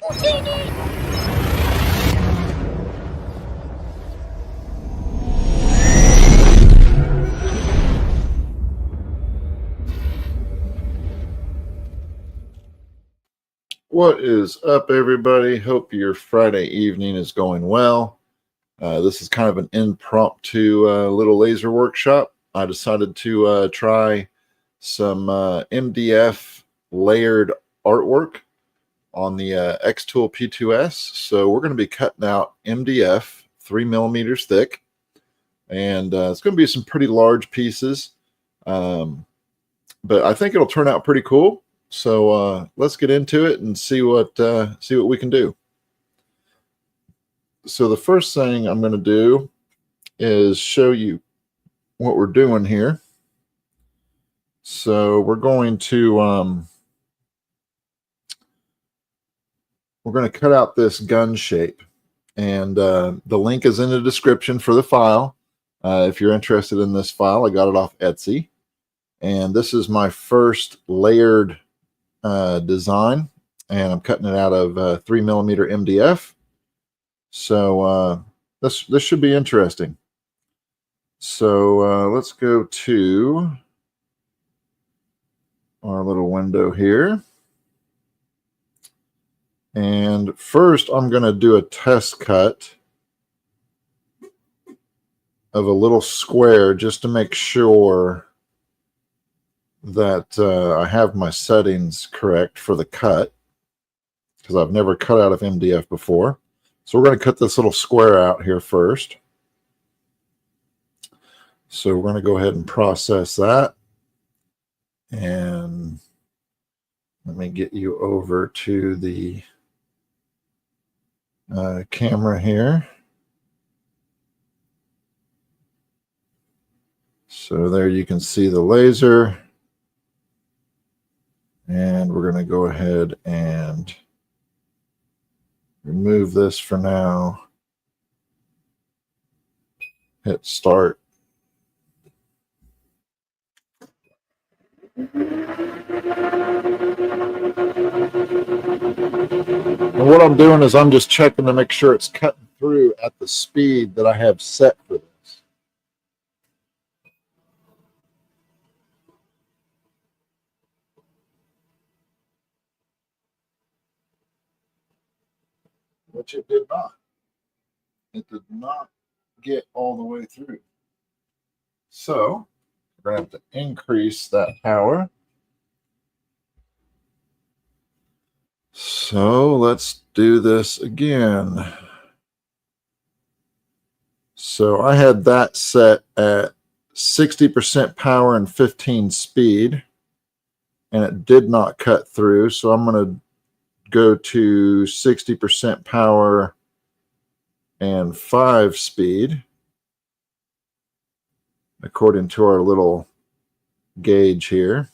What is up, everybody? Hope your Friday evening is going well. This is kind of an impromptu little laser workshop. I decided to try some MDF layered artwork on the xTool P2S. So we're going to be cutting out MDF 3 millimeters thick, and it's going to be some pretty large pieces, but I think it'll turn out pretty cool. So let's get into it and see what we can do. So the first thing I'm going to do is show you what we're doing here. So we're going to cut out this gun shape, and the link is in the description for the file. If you're interested in this file, I got it off Etsy, and this is my first layered design, and I'm cutting it out of 3 millimeter MDF. So this should be interesting. So let's go to our little window here, and first I'm going to do a test cut of a little square just to make sure that I have my settings correct for the cut, because I've never cut out of MDF before. So we're going to cut this little square out here first. So we're going to go ahead and process that. And let me get you over to the camera here. So there you can see the laser. And we're going to go ahead and remove this for now. Hit start. And what I'm doing is I'm just checking to make sure it's cutting through at the speed that I have set for this. Which it did not. It did not get all the way through. So we're going to have to increase that power. So let's do this again. So I had that set at 60% power and 15 speed, and it did not cut through. So I'm going to go to 60% power and 5 speed, according to our little gauge here.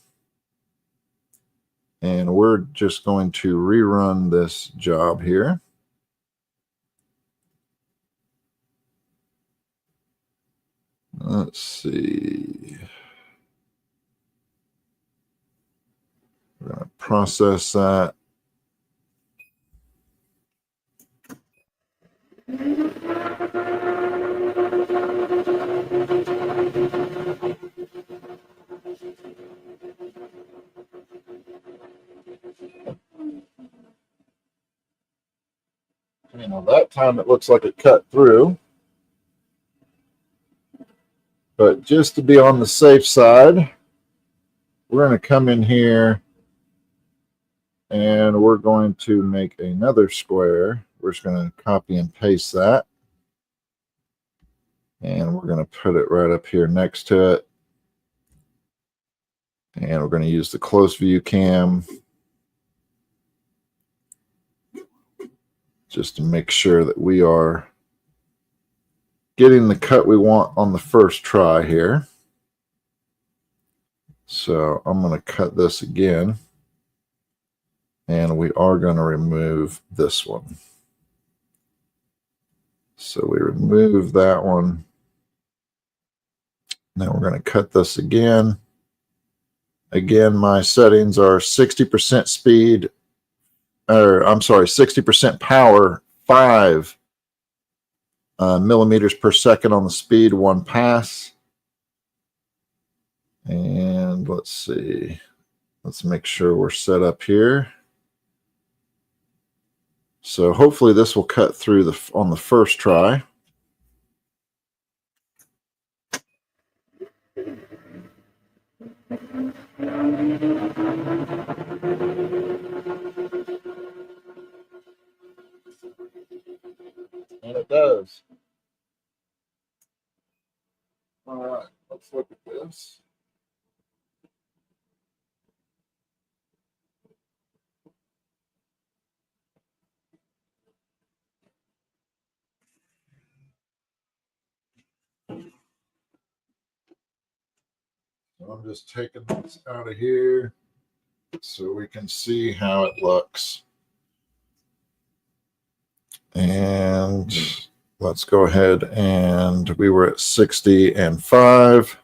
And we're just going to rerun this job here. Let's see. We're going to process that. You know, that time it looks like it cut through. But just to be on the safe side, we're going to come in here and we're going to make another square. We're just going to copy and paste that. And we're going to put it right up here next to it. And we're going to use the close view cam just to make sure that we are getting the cut we want on the first try here. So I'm going to cut this again, and we are going to remove this one. So we remove that one. Now we're going to cut this again. Again, my settings are 60% speed, or I'm sorry, 60% power, 5 millimeters per second on the speed, 1 pass. And let's see. Let's make sure we're set up here. So hopefully this will cut through on the first try. And it does. All right, let's look at this. So I'm just taking this out of here so we can see how it looks. And let's go ahead, and we were at 60 and 5,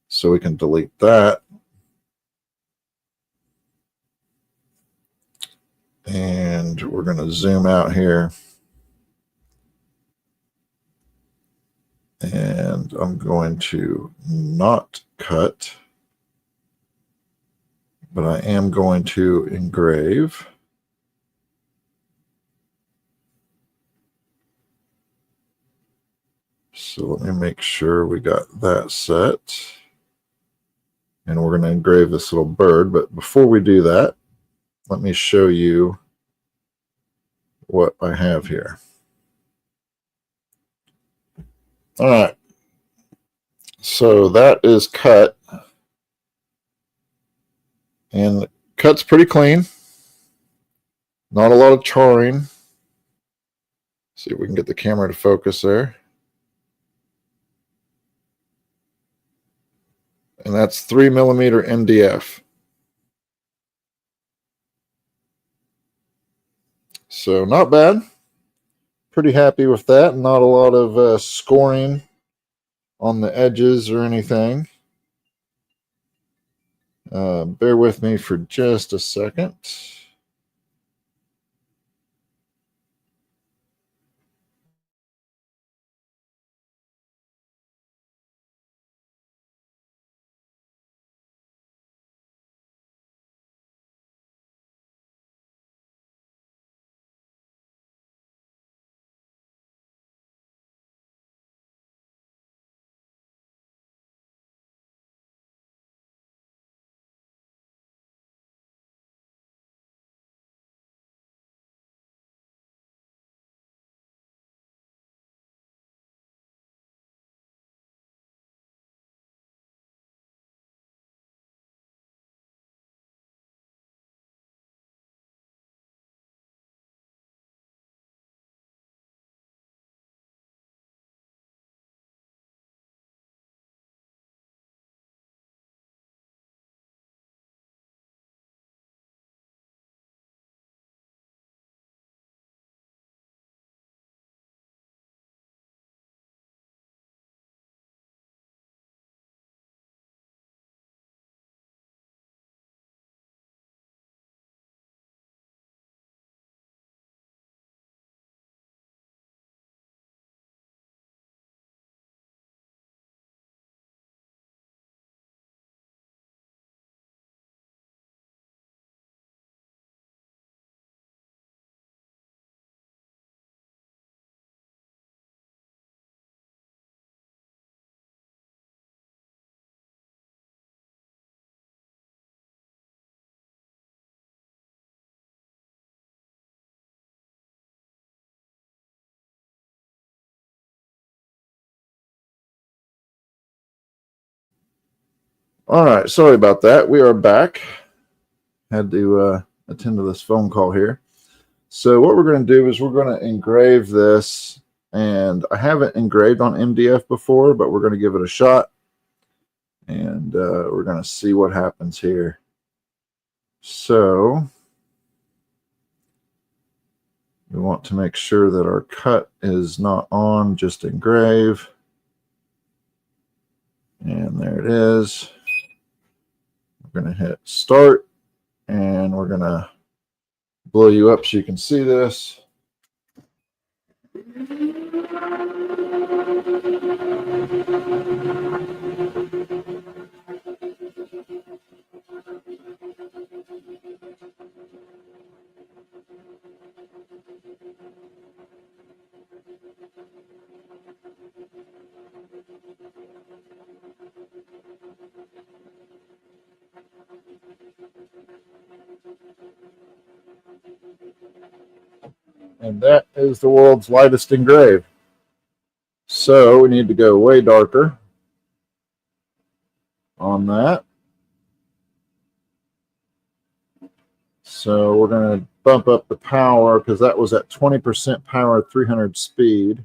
so we can delete that. And we're going to zoom out here. And I'm going to not cut, but I am going to engrave. So let me make sure we got that set. And we're going to engrave this little bird. But before we do that, let me show you what I have here. All right. So that is cut. And the cut's pretty clean. Not a lot of charring. See if we can get the camera to focus there. And that's 3 millimeter MDF. So not bad. Pretty happy with that. Not a lot of scoring on the edges or anything. Bear with me for just a second. All right, sorry about that. We are back. Had to attend to this phone call here. So what we're going to do is we're going to engrave this. And I haven't engraved on MDF before, but we're going to give it a shot. And we're going to see what happens here. So we want to make sure that our cut is not on, just engrave. And there it is. We're going to hit start, and we're going to blow you up so you can see this. And that is the world's lightest engrave. So we need to go way darker on that. So we're going to bump up the power because that was at 20% power, 300 speed.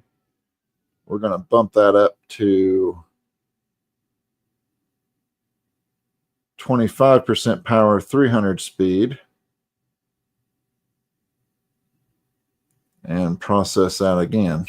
We're going to bump that up to 25% power, 300 speed. And process that again.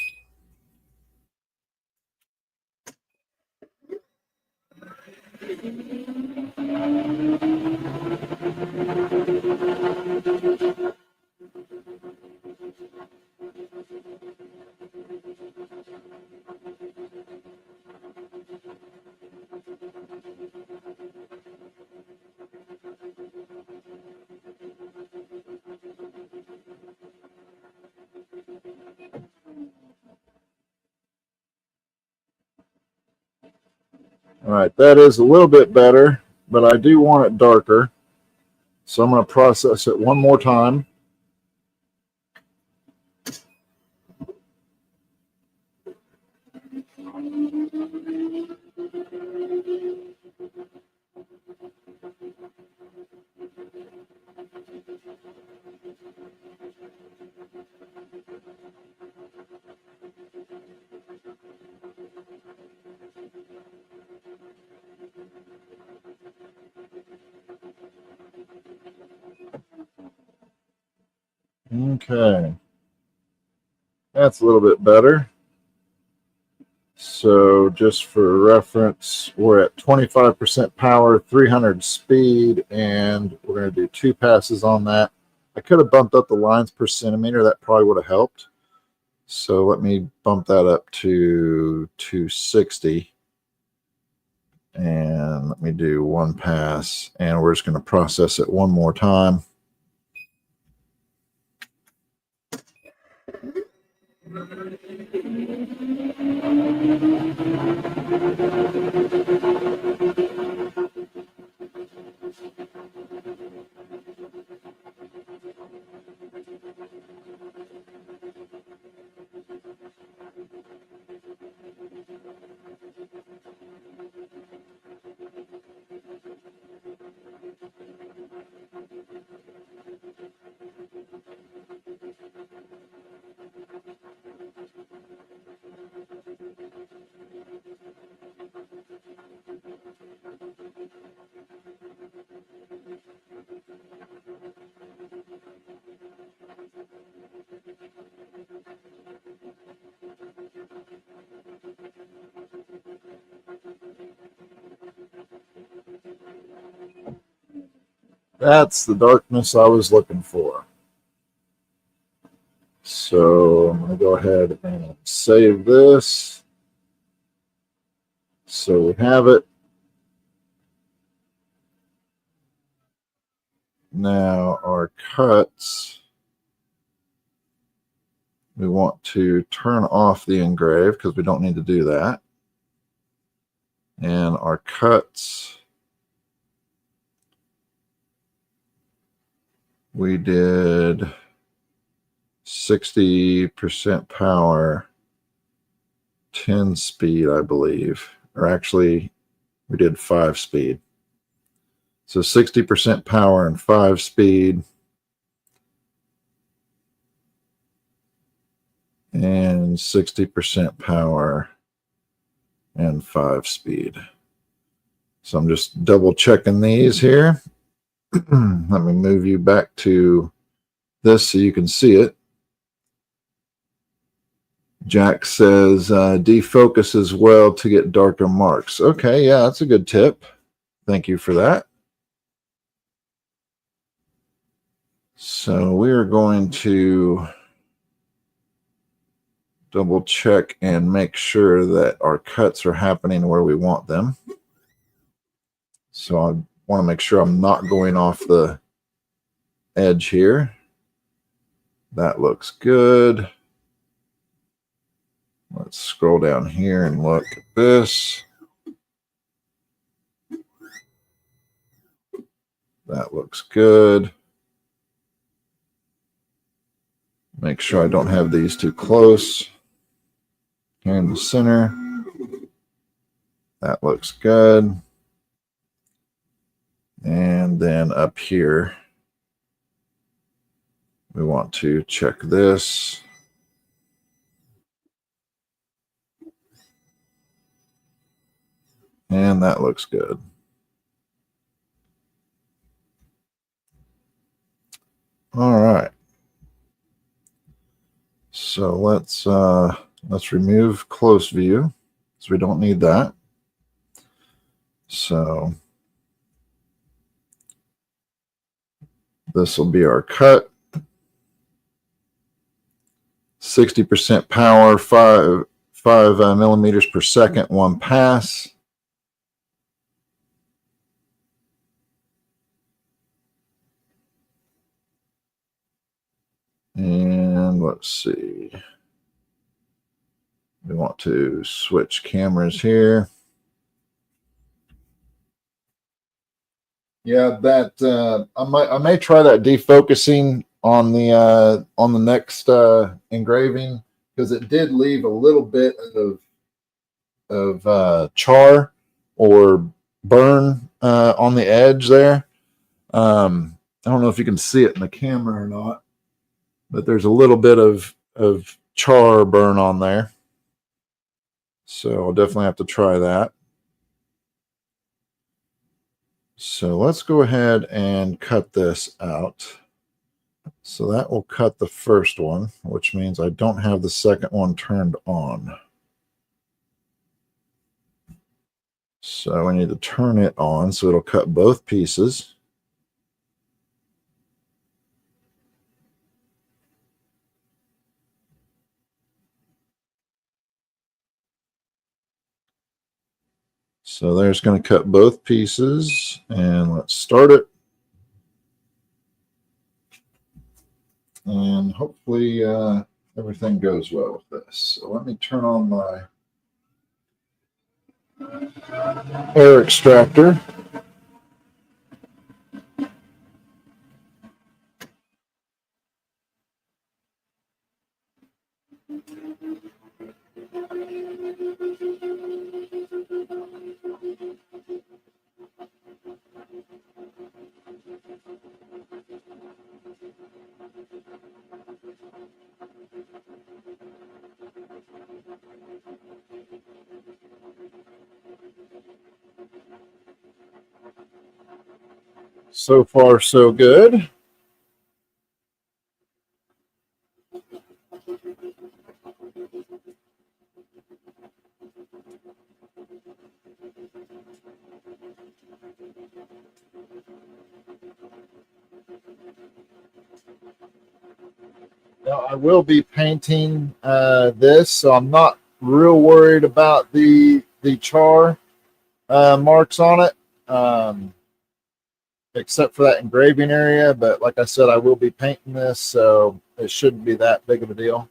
All right, that is a little bit better, but I do want it darker. So I'm going to process it one more time. Okay, that's a little bit better. So just for reference, we're at 25% power, 300 speed, and we're going to do 2 passes on that. I could have bumped up the lines per centimeter. That probably would have helped. So let me bump that up to 260. And let me do 1 pass. And we're just going to process it one more time. That's the darkness I was looking for. So I'm going to go ahead and save this. So we have it. Now our cuts, we want to turn off the engrave because we don't need to do that. And our cuts, we did 60% power, 10 speed, I believe. Or actually, we did 5 speed. So 60% power and 5 speed. And 60% power and 5 speed. So I'm just double checking these here. Let me move you back to this so you can see it. Jack says defocus as well to get darker marks. Okay, yeah, that's a good tip. Thank you for that. So we're going to double check and make sure that our cuts are happening where we want them. So I want to make sure I'm not going off the edge here. That looks good. Let's scroll down here and look at this. That looks good. Make sure I don't have these too close. Here in the center. That looks good. And then up here, we want to check this. And that looks good. All right. So let's remove close view, so we don't need that. So this will be our cut. 60% power, 5 millimeters per second, one pass. And let's see. We want to switch cameras here. Yeah, that I may try that defocusing on the next engraving, because it did leave a little bit of char or burn on the edge there. I don't know if you can see it in the camera or not, but there's a little bit of char burn on there. So I'll definitely have to try that. So let's go ahead and cut this out. So that will cut the first one, which means I don't have the second one turned on. So we need to turn it on so it'll cut both pieces. So there's going to cut both pieces, and let's start it. And hopefully everything goes well with this. So let me turn on my air extractor. So far, so good. Now, I will be painting this, so I'm not real worried about the char marks on it, except for that engraving area. But like I said, I will be painting this, so it shouldn't be that big of a deal.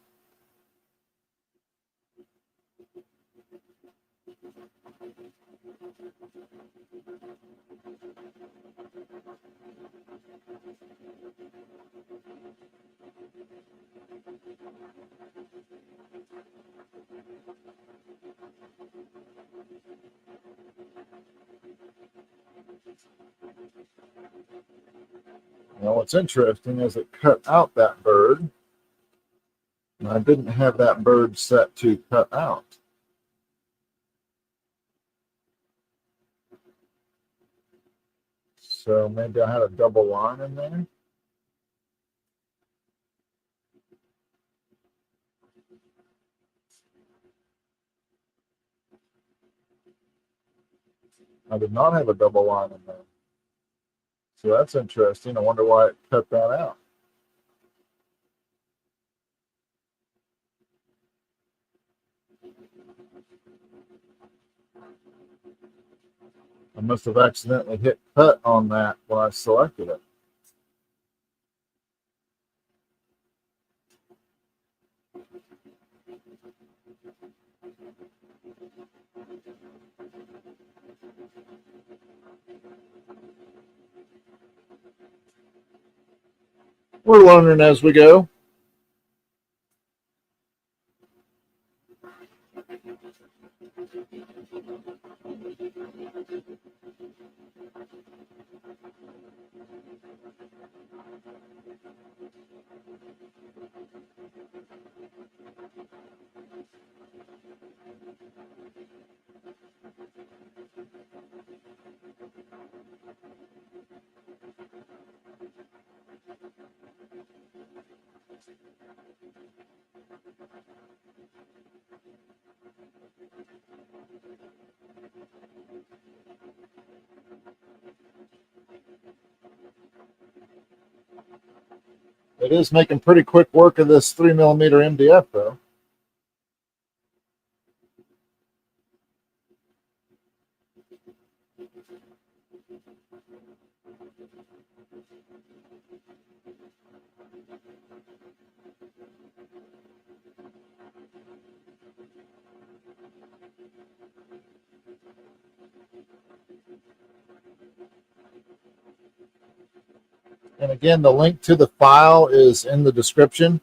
Now, what's interesting is it cut out that bird, and I didn't have that bird set to cut out. So maybe I had a double line in there. I did not have a double line in there. So that's interesting. I wonder why it cut that out. must have accidentally hit cut on that when I selected it. We're learning as we go. It is making pretty quick work of this 3mm MDF, though. And again, the link to the file is in the description.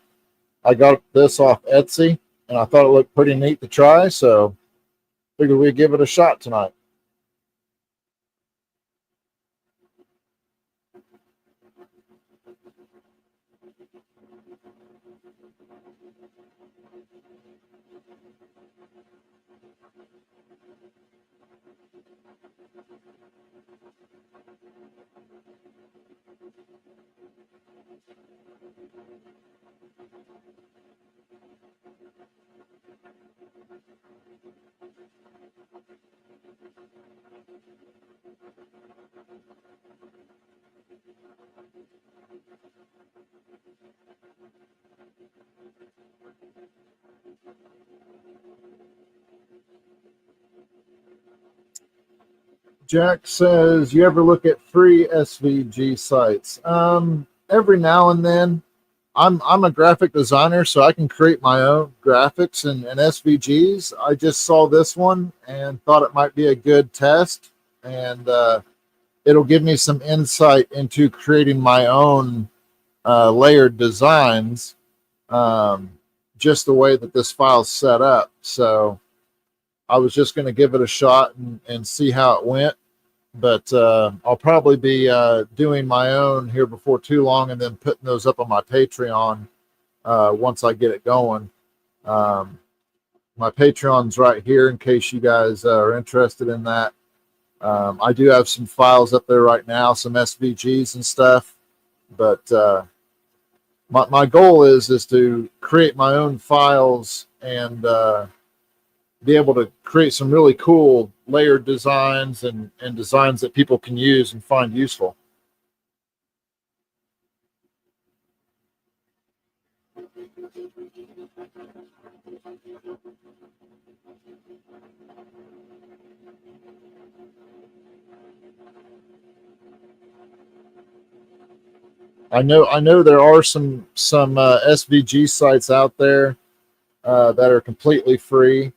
I got this off Etsy, and I thought it looked pretty neat to try, so figured we'd give it a shot tonight. Jack says, you ever look at free SVG sites? Every now and then. I'm a graphic designer, so I can create my own graphics and SVGs. I just saw this one and thought it might be a good test, and it'll give me some insight into creating my own layered designs, just the way that this file's set up. So I was just going to give it a shot and see how it went. But I'll probably be doing my own here before too long, and then putting those up on my Patreon once I get it going. My Patreon's right here in case you guys are interested in that. I do have some files up there right now, some SVGs and stuff. But my goal is to create my own files and be able to create some really cool layered designs and designs that people can use and find useful. I know there are some SVG sites out there that are completely free.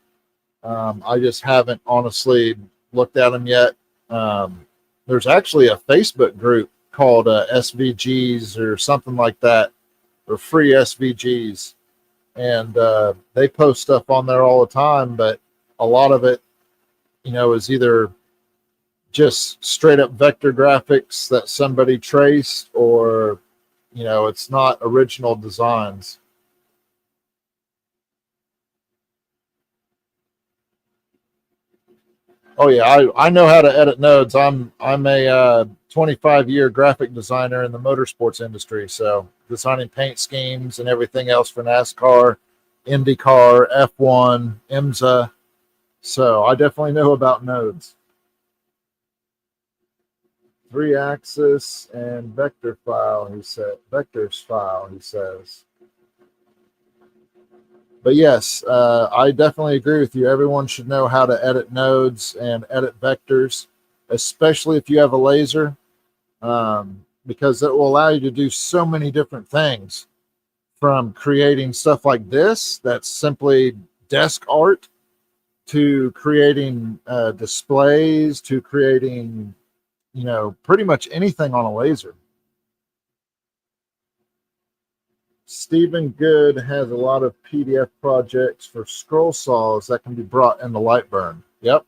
I just haven't honestly looked at them yet. There's actually a Facebook group called SVGs or something like that, or free SVGs, and they post stuff on there all the time. But a lot of it, is either just straight up vector graphics that somebody traced, or it's not original designs. Oh yeah, I know how to edit nodes. I'm a 25-year graphic designer in the motorsports industry, so designing paint schemes and everything else for NASCAR, IndyCar, F1, IMSA. So I definitely know about nodes. 3-axis and vector file, he said. Vectors file, he says. But yes, I definitely agree with you. Everyone should know how to edit nodes and edit vectors. especially if you have a laser, because it will allow you to do so many different things, from creating stuff like this that's simply desk art, to creating displays, to creating, pretty much anything on a laser. Stephen Good has a lot of PDF projects for scroll saws that can be brought into Lightburn. Yep.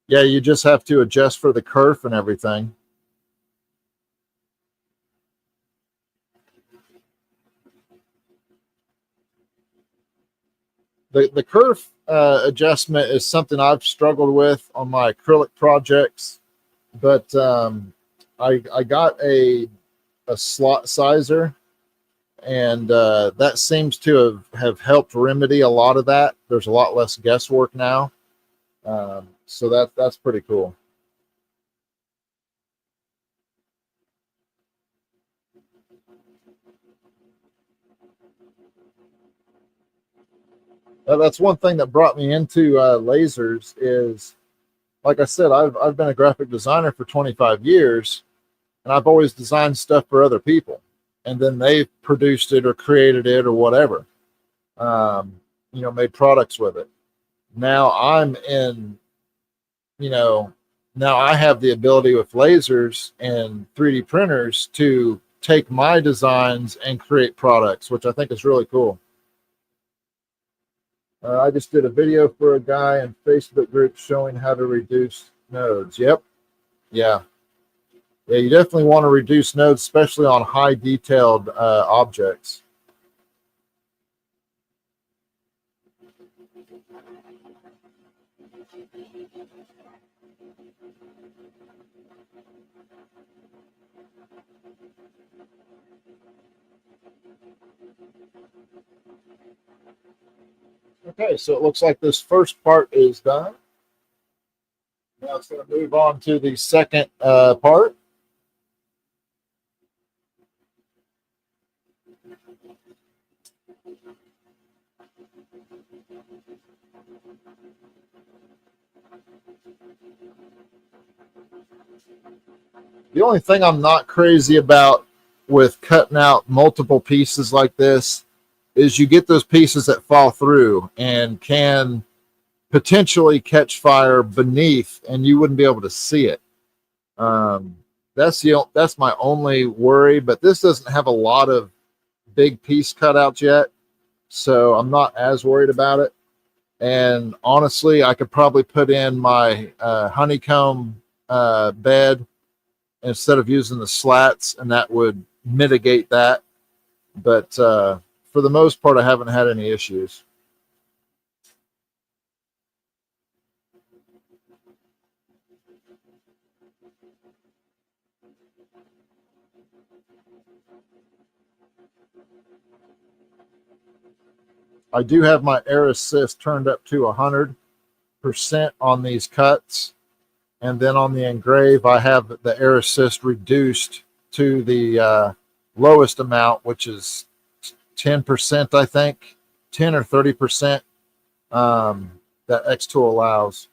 Yeah, you just have to adjust for the kerf and everything. The kerf adjustment is something I've struggled with on my acrylic projects, but I got a slot sizer, and that seems to have helped remedy a lot of that. There's a lot less guesswork now, so that's pretty cool. That's one thing that brought me into lasers is, like I said, I've been a graphic designer for 25 years, and I've always designed stuff for other people, and then they've produced it or created it or whatever, made products with it. Now I'm in, now I have the ability with lasers and 3D printers to take my designs and create products, which I think is really cool. I just did a video for a guy in Facebook group showing how to reduce nodes. Yep. Yeah. Yeah, you definitely want to reduce nodes, especially on high detailed objects. Okay, so it looks like this first part is done. Now it's going to move on to the second part. The only thing I'm not crazy about with cutting out multiple pieces like this is you get those pieces that fall through and can potentially catch fire beneath, and you wouldn't be able to see it. That's my only worry. But this doesn't have a lot of big piece cutouts yet, so I'm not as worried about it. And honestly, I could probably put in my honeycomb bed instead of using the slats, and that would mitigate that. But for the most part, I haven't had any issues. I do have my air assist turned up to 100% on these cuts. And then on the engrave, I have the air assist reduced to the lowest amount, which is 10%, I think, 10 or 30% that xTool allows.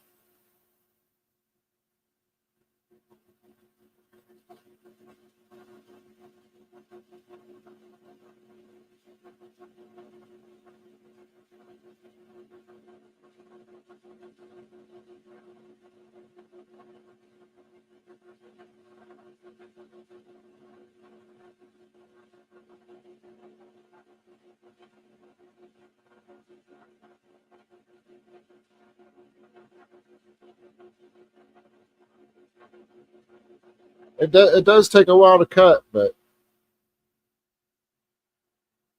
It does take a while to cut, but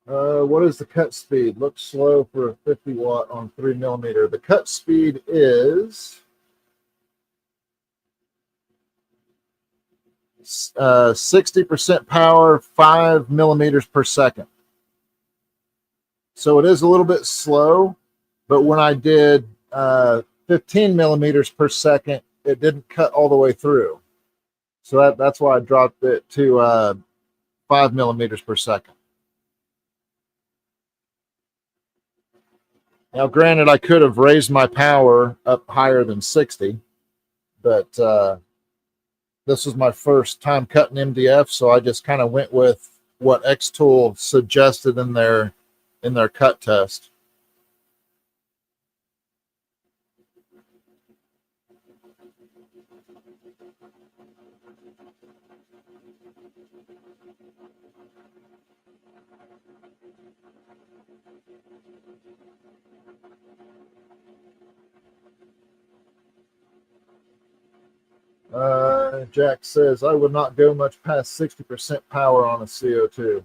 what is the cut speed? Looks slow for a 50 watt on 3mm. The cut speed is 60% power, 5mm per second. So it is a little bit slow, but when I did 15mm per second, it didn't cut all the way through. So that's why I dropped it to 5mm per second. Now, granted, I could have raised my power up higher than 60, but this was my first time cutting MDF, so I just kind of went with what xTool suggested in their cut test. Jack says, I would not go much past 60% power on a CO2.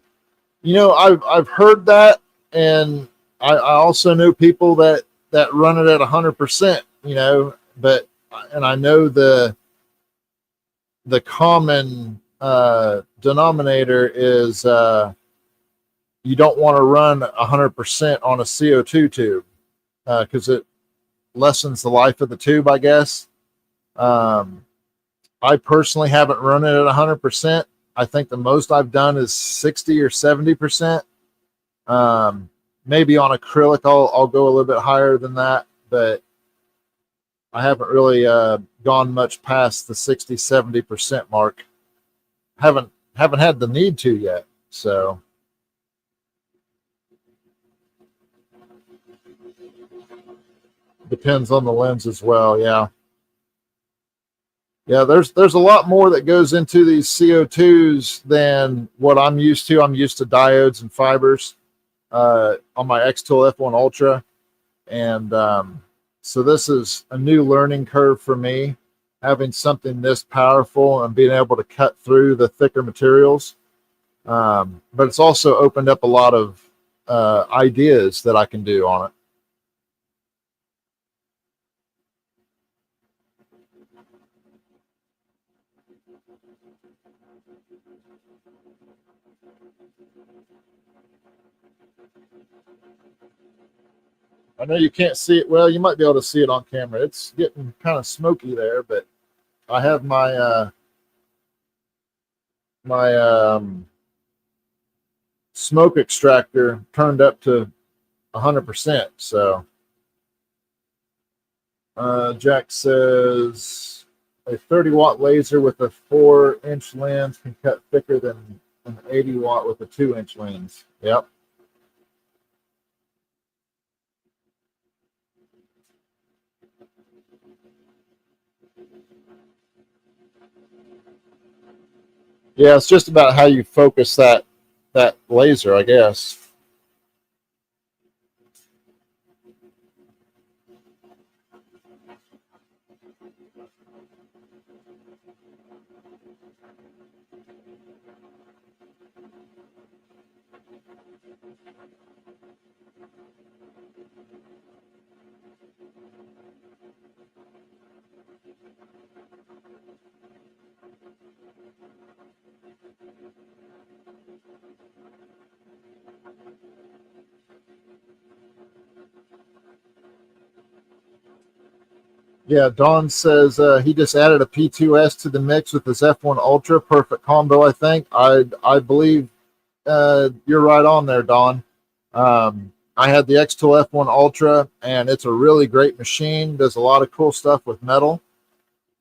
You know, I've heard that, and I also know people that run it at 100%. You know, but and I know the common denominator is you don't want to run 100% on a CO2 tube because it lessens the life of the tube, I guess. I personally haven't run it at 100%. I think the most I've done is 60 or 70%. Maybe on acrylic, I'll go a little bit higher than that, but I haven't really gone much past the 60, 70% mark. Haven't had the need to yet. So depends on the lens as well. Yeah. Yeah, there's a lot more that goes into these CO2s than what I'm used to. I'm used to diodes and fibers on my xTool F1 Ultra, and so this is a new learning curve for me, having something this powerful and being able to cut through the thicker materials. But it's also opened up a lot of ideas that I can do on it. I know you can't see it. Well, you might be able to see it on camera. It's getting kind of smoky there, but I have my smoke extractor turned up to 100%. So Jack says a 30-watt laser with a 4-inch lens can cut thicker than an 80-watt with a 2-inch lens. Yep. Yeah, it's just about how you focus that laser, I guess. Yeah, Don says he just added a P2S to the mix with his F1 Ultra. Perfect combo, I think. I believe you're right on there, Don. I had the xTool F1 Ultra, and it's a really great machine. Does a lot of cool stuff with metal.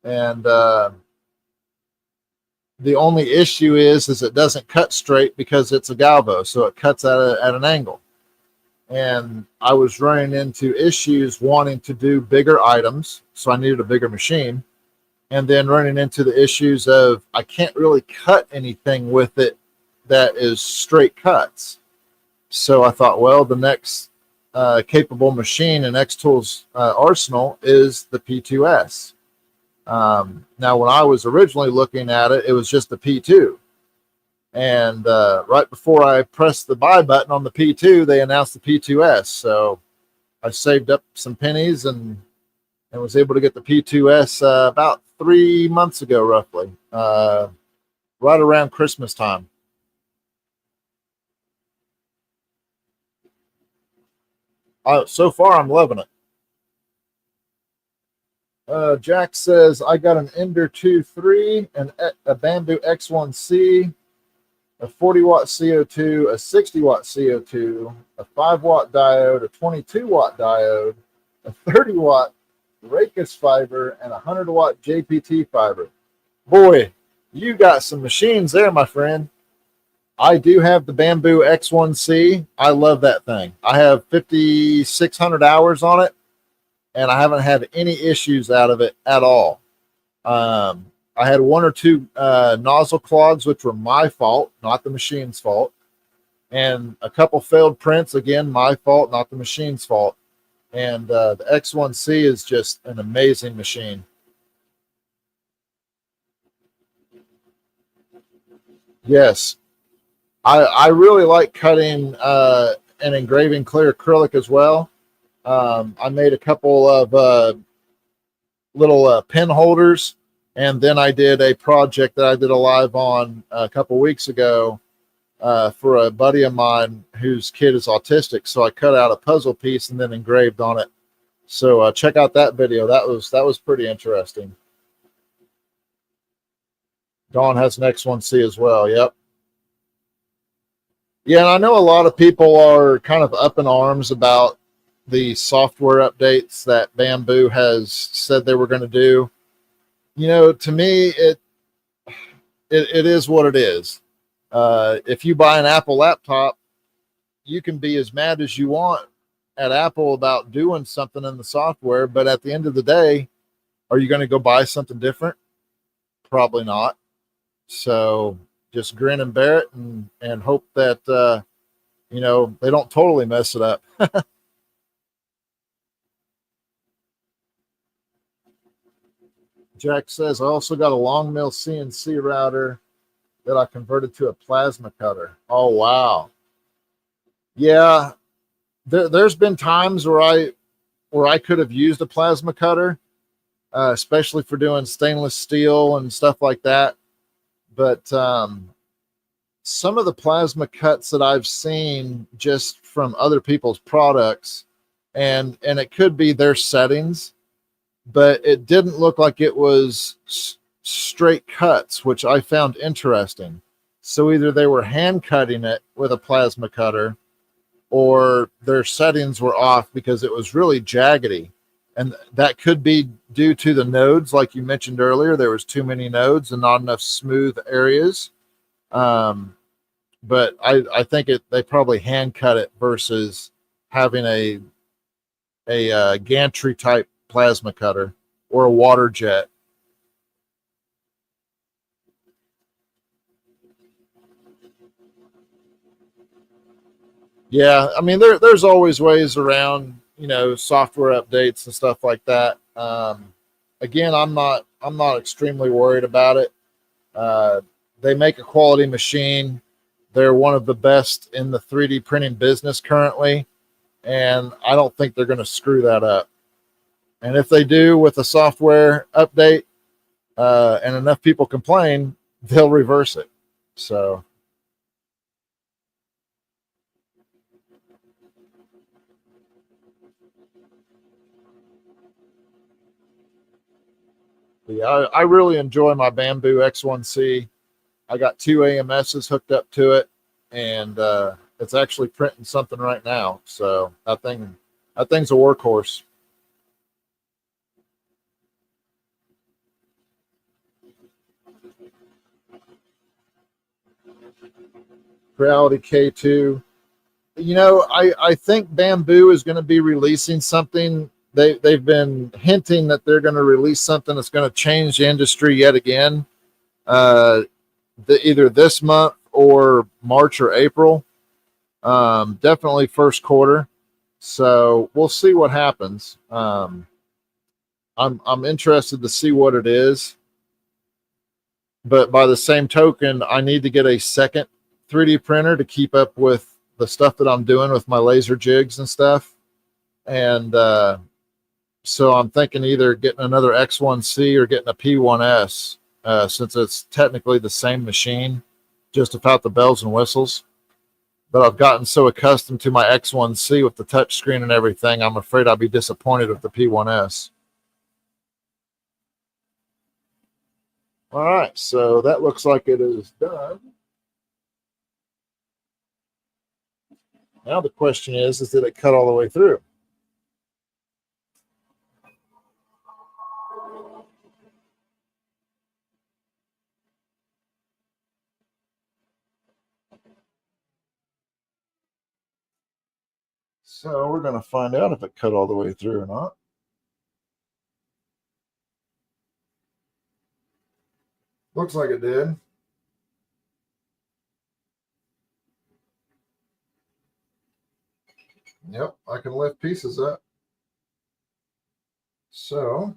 And the only issue is it doesn't cut straight because it's a galvo, so it cuts at an angle. And I was running into issues wanting to do bigger items, so I needed a bigger machine. And then running into the issues of I can't really cut anything with it that is straight cuts. So I thought, well, the next capable machine in xTool's arsenal is the P2S. Now, when I was originally looking at it, it was just the P2. And right before I pressed the buy button on the P2, they announced the P2S. So I saved up some pennies and was able to get the P2S about 3 months ago, roughly, right around Christmas time. So far, I'm loving it. Jack says, I got an Ender 2.3 and a Bamboo X1C, a 40-watt CO2, a 60-watt CO2, a 5-watt diode, a 22-watt diode, a 30-watt Rakus fiber and 100-watt JPT fiber. Boy, you got some machines there, my friend. I do have the Bamboo X1C. I love that thing. I have 5,600 hours on it, and I haven't had any issues out of it at all. I had one or two nozzle clogs, which were my fault, not the machine's fault. And a couple failed prints, again, my fault, not the machine's fault. And the X1C is just an amazing machine. Yes. I really like cutting and engraving clear acrylic as well. I made a couple of little pen holders, and then I did a project that I did a live on a couple weeks ago for a buddy of mine whose kid is autistic. So I cut out a puzzle piece and then engraved on it. So check out that video. That was pretty interesting. Dawn has an X1C as well. Yep. Yeah, and I know a lot of people are kind of up in arms about the software updates that Bamboo has said they were going to do. You know, to me, it is what it is. If you buy an Apple laptop, you can be as mad as you want at Apple about doing something in the software, but at the end of the day, are you going to go buy something different? Probably not. So just grin and bear it and hope that you know, they don't totally mess it up. Jack says, I also got a long mill CNC router that I converted to a plasma cutter. Oh, wow. Yeah, there's been times where I could have used a plasma cutter, especially for doing stainless steel and stuff like that. But some of the plasma cuts that I've seen just from other people's products, and it could be their settings, but it didn't look like it was straight cuts, which I found interesting. So either they were hand cutting it with a plasma cutter, or their settings were off because it was really jaggedy. And that could be due to the nodes, like you mentioned earlier. There was too many nodes and not enough smooth areas. But I think they probably hand cut it versus having a gantry type plasma cutter or a water jet. Yeah, I mean there's always ways around, you know, software updates and stuff like that. Again, I'm not extremely worried about it. They make a quality machine. They're one of the best in the 3D printing business currently, and I don't think they're going to screw that up. And if they do with a software update and enough people complain, they'll reverse it. So yeah, I really enjoy my Bamboo X1C. I got two AMSs hooked up to it, and it's actually printing something right now. So that thing's a workhorse. Reality K2. You know, I think Bamboo is going to be releasing something. They've been hinting that they're going to release something that's going to change the industry yet again. Uh, either this month or March or April. Definitely first quarter. So we'll see what happens. I'm interested to see what it is. But by the same token, I need to get a second 3D printer to keep up with the stuff that I'm doing with my laser jigs and stuff. And so I'm thinking either getting another X1C or getting a P2S, since it's technically the same machine, just without the bells and whistles. But I've gotten so accustomed to my X1C with the touch screen and everything, I'm afraid I'll be disappointed with the P2S. All right, so that looks like it is done. Now the question is did it cut all the way through? So we're going to find out if it cut all the way through or not. Looks like it did. Yep, I can lift pieces up. So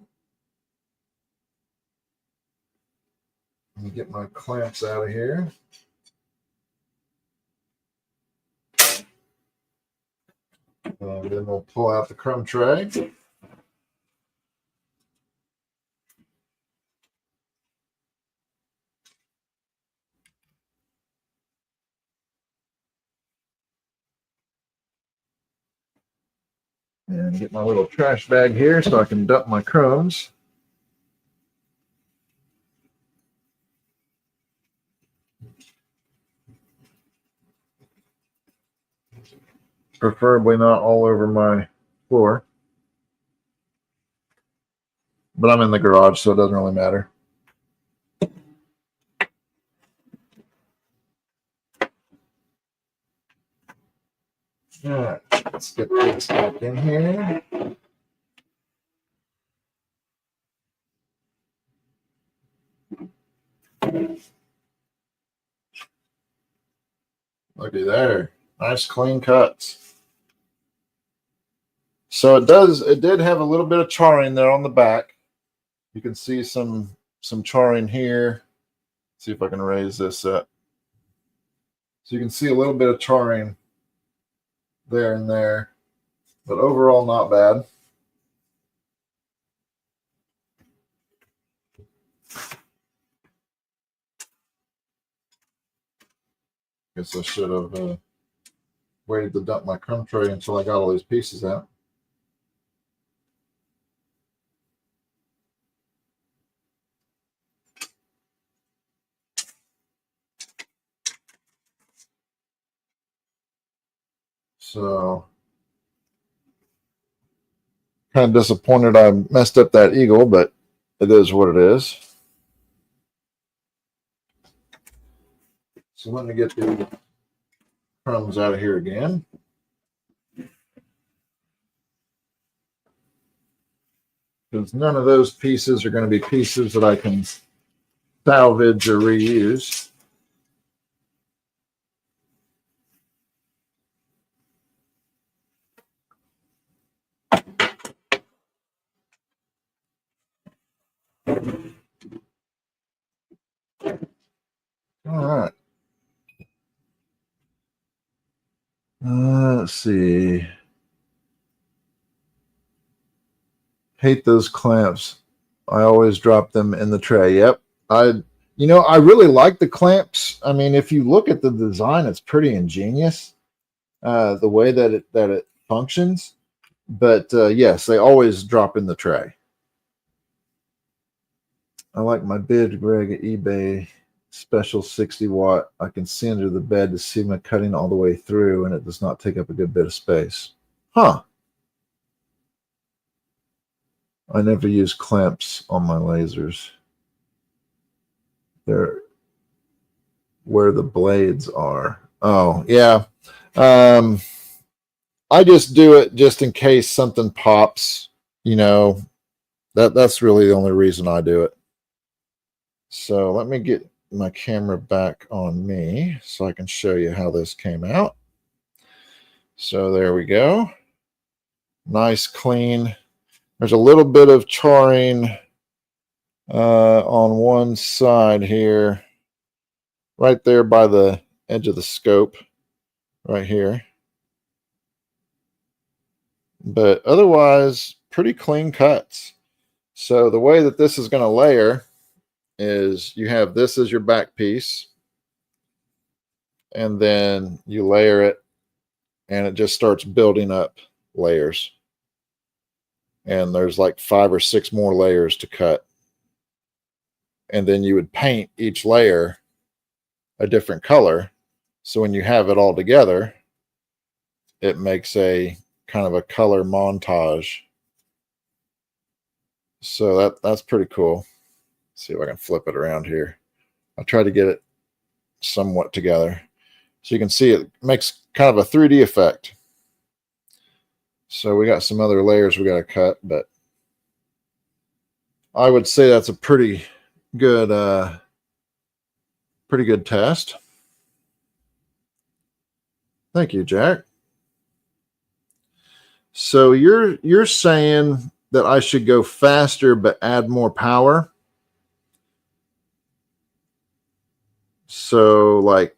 let me get my clamps out of here. And then we'll pull out the crumb tray. And get my little trash bag here so I can dump my crumbs. Preferably not all over my floor. But I'm in the garage, so it doesn't really matter. All right, let's get this back in here. Looky there. Nice clean cuts. So it did have a little bit of charring there on the back. You can see some charring here. See if I can raise this up. So you can see a little bit of charring there and there, but overall not bad. Guess I should have waited to dump my crumb tray until I got all these pieces out. So kind of disappointed I messed up that eagle, but it is what it is. So let me get the crumbs out of here again. Because none of those pieces are going to be pieces that I can salvage or reuse. All right. Let's see. Hate those clamps. I always drop them in the tray. Yep. I really like the clamps. I mean, if you look at the design, it's pretty ingenious, the way that it functions. But yes, they always drop in the tray. I like my bid Greg at eBay special 60 watt. I can see under the bed to see my cutting all the way through, and it does not take up a good bit of space. Huh. I never use clamps on my lasers. They're where the blades are. Oh, yeah. I just do it just in case something pops. You know, that's really the only reason I do it. So let me get my camera back on me so I can show you how this came out. So there we go. Nice, clean. There's a little bit of charring on one side here, right there by the edge of the scope, right here. But otherwise, pretty clean cuts. So the way that this is going to layer is you have this as your back piece, and then you layer it, and it just starts building up layers. And there's like 5 or 6 more layers to cut. And then you would paint each layer a different color. So when you have it all together, it makes a kind of a color montage. So that's pretty cool. Let's see if I can flip it around here. I'll try to get it somewhat together. So you can see it makes kind of a 3D effect. So we got some other layers we got to cut, but I would say that's a pretty good test. Thank you, Jack. So you're saying that I should go faster but add more power. So like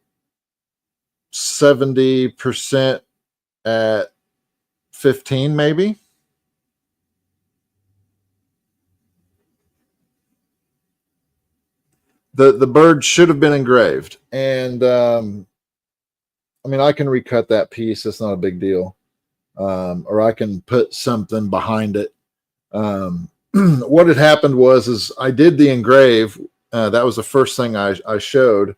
70% at 15 maybe. The bird should have been engraved, and I mean, I can recut that piece. It's not a big deal. Or I can put something behind it. What had happened was I did the engrave. That was the first thing I showed.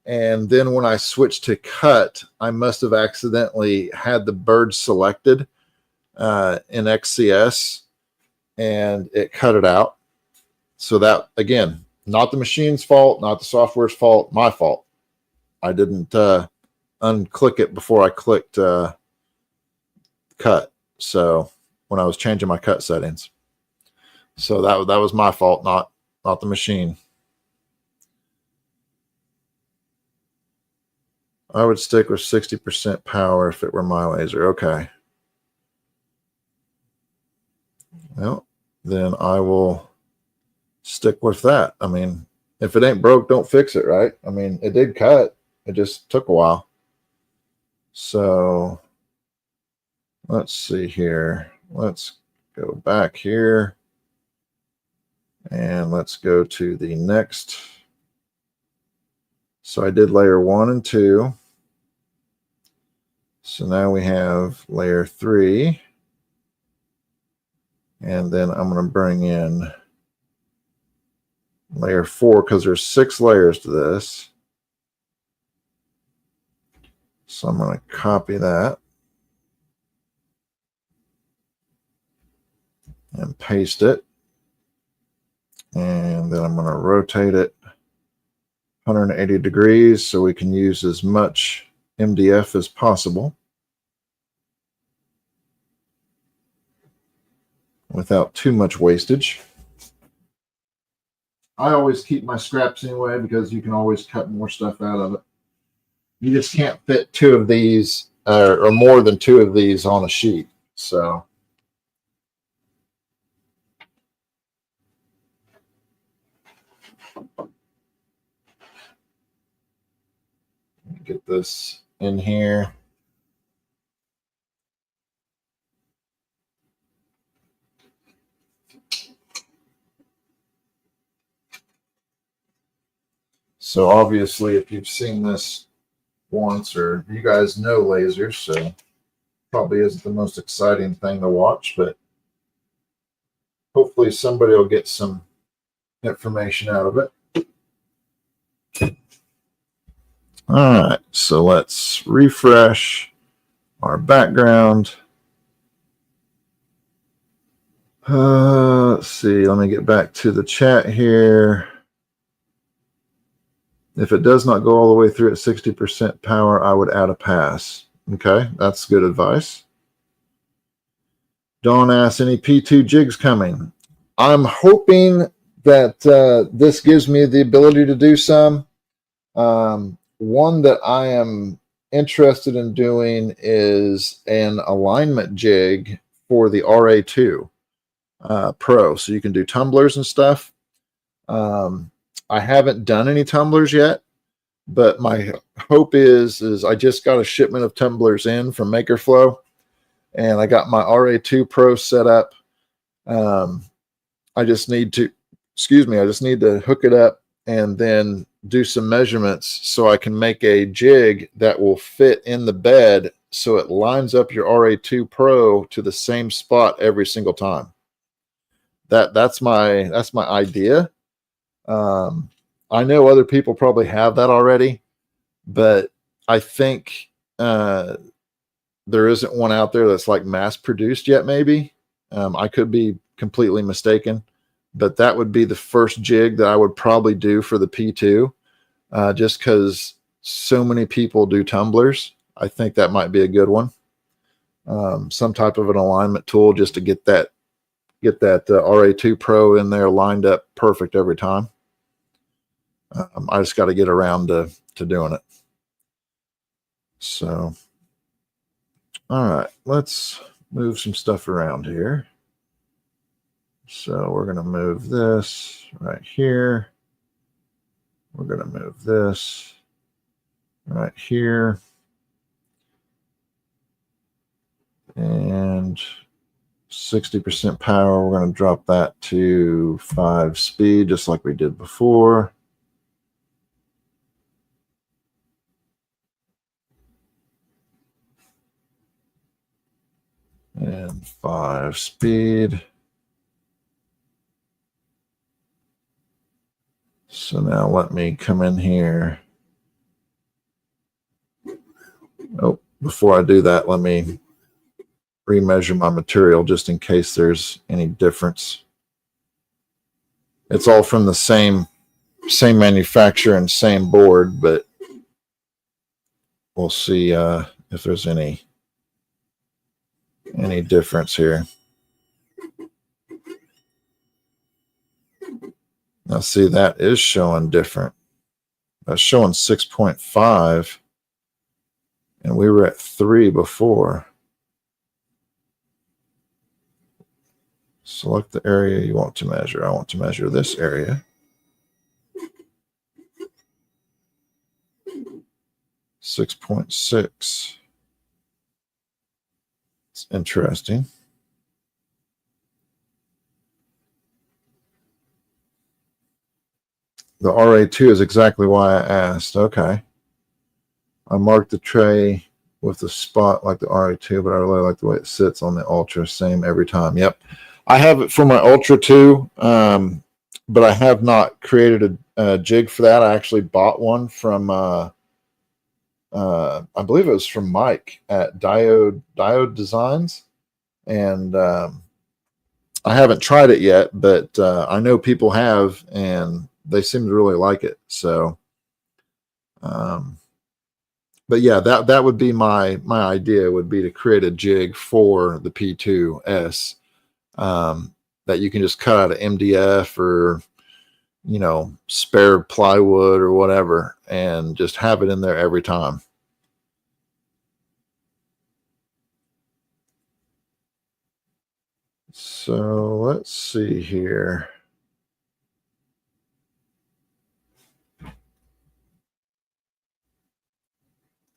And then when I switched to cut, I must have accidentally had the bird selected in XCS, and it cut it out. So that, again, not the machine's fault, not the software's fault, my fault. I didn't unclick it before I clicked cut. So when I was changing my cut settings, so that was my fault, not the machine. I would stick with 60% power if it were my laser. Okay. Well, then I will stick with that. I mean, if it ain't broke, don't fix it, right? I mean, it did cut. It just took a while. So let's see here. Let's go back here. And let's go to the next. So I did layer 1 and 2. So now we have layer 3. And then I'm going to bring in layer 4 because there's 6 layers to this. So I'm going to copy that and paste it. And then I'm going to rotate it 180 degrees so we can use as much MDF as possible without too much wastage. I always keep my scraps anyway because you can always cut more stuff out of it. You just can't fit 2 of these or more than 2 of these on a sheet. So get this in here. So obviously, if you've seen this once, or you guys know lasers, so probably isn't the most exciting thing to watch, but hopefully somebody will get some information out of it. All right, so let's refresh our background. Let's see, let me get back to the chat here. If it does not go all the way through at 60% power, I would add a pass. Okay, that's good advice. Dawn asks, any P2 jigs coming? I'm hoping that this gives me the ability to do some. One that I am interested in doing is an alignment jig for the RA2 Pro. So you can do tumblers and stuff. I haven't done any tumblers yet, but my hope is I just got a shipment of tumblers in from MakerFlow, and I got my RA2 Pro set up. I just need to hook it up and then do some measurements so I can make a jig that will fit in the bed so it lines up your RA2 Pro to the same spot every single time. That's my idea. I know other people probably have that already, but I think there isn't one out there that's like mass produced yet. Maybe I could be completely mistaken, but that would be the first jig that I would probably do for the P2, just because so many people do tumblers. I think that might be a good one. some type of an alignment tool just to get that RA2 Pro in there lined up perfect every time. I just got to get around to doing it. So, all right, let's move some stuff around here. So we're going to move this right here. We're going to move this right here. And 60% power, we're going to drop that to 5 speed, just like we did before. And 5 speed. So now let me come in here. Oh, before I do that, let me remeasure my material just in case there's any difference. It's all from the same manufacturer and same board, but we'll see if there's any difference here. Now see, that is showing different. That's showing 6.5, and we were at 3 before. Select the area you want to measure. I want to measure this area. 6.6. It's interesting. The RA2 is exactly why I asked. Okay. I marked the tray with the spot like the RA2, but I really like the way it sits on the Ultra. Same every time. Yep. I have it for my Ultra too, but I have not created a jig for that. I actually bought one from, I believe it was from Mike at Diode Designs. And I haven't tried it yet, but I know people have, and they seem to really like it. So, but yeah, that would be my idea, would be to create a jig for the P2S that you can just cut out of MDF or, you know, spare plywood or whatever, and just have it in there every time. So let's see here.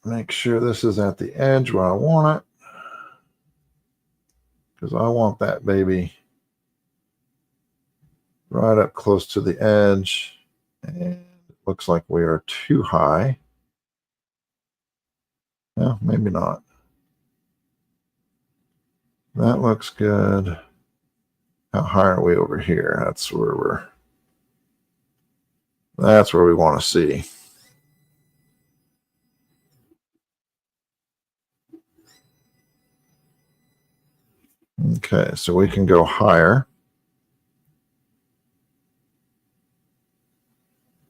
Make sure this is at the edge where I want it, because I want that baby right up close to the edge. And it looks like we are too high. No, maybe not. That looks good. How high are we over here? That's where we want to see. Okay, so we can go higher.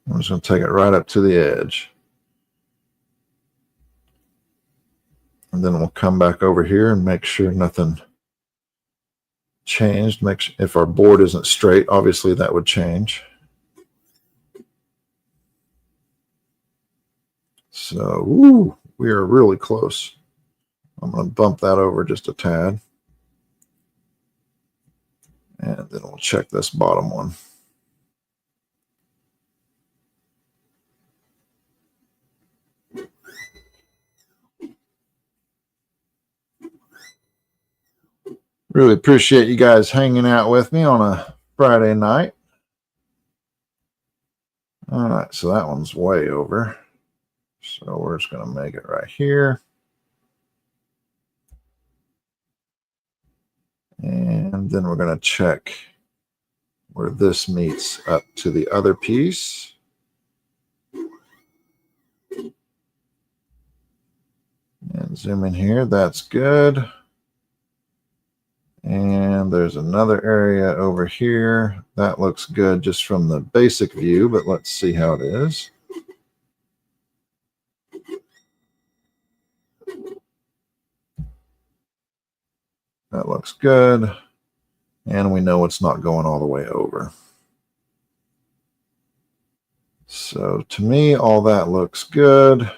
I'm just going to take it right up to the edge. And then we'll come back over here and make sure nothing changed. Make sure, if our board isn't straight, obviously that would change. So, ooh, we are really close. I'm going to bump that over just a tad. And then we'll check this bottom one. Really appreciate you guys hanging out with me on a Friday night. All right, so that one's way over. So we're just going to make it right here. And then we're going to check where this meets up to the other piece. And zoom in here. That's good. And there's another area over here. That looks good just from the basic view, but let's see how it is. That looks good. And we know it's not going all the way over. So to me, all that looks good.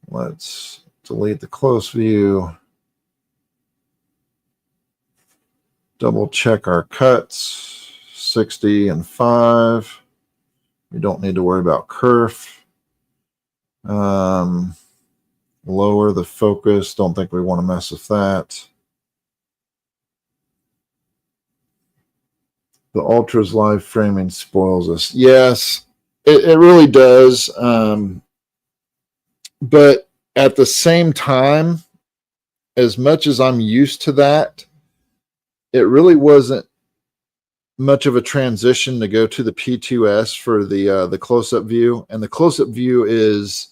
Let's delete the close view. Double check our cuts, 60 and 5. We don't need to worry about kerf. Lower the focus. Don't think we want to mess with that. The Ultra's live framing spoils us. Yes, it really does. But at the same time, as much as I'm used to that, it really wasn't much of a transition to go to the P2S for the close-up view. And the close-up view is,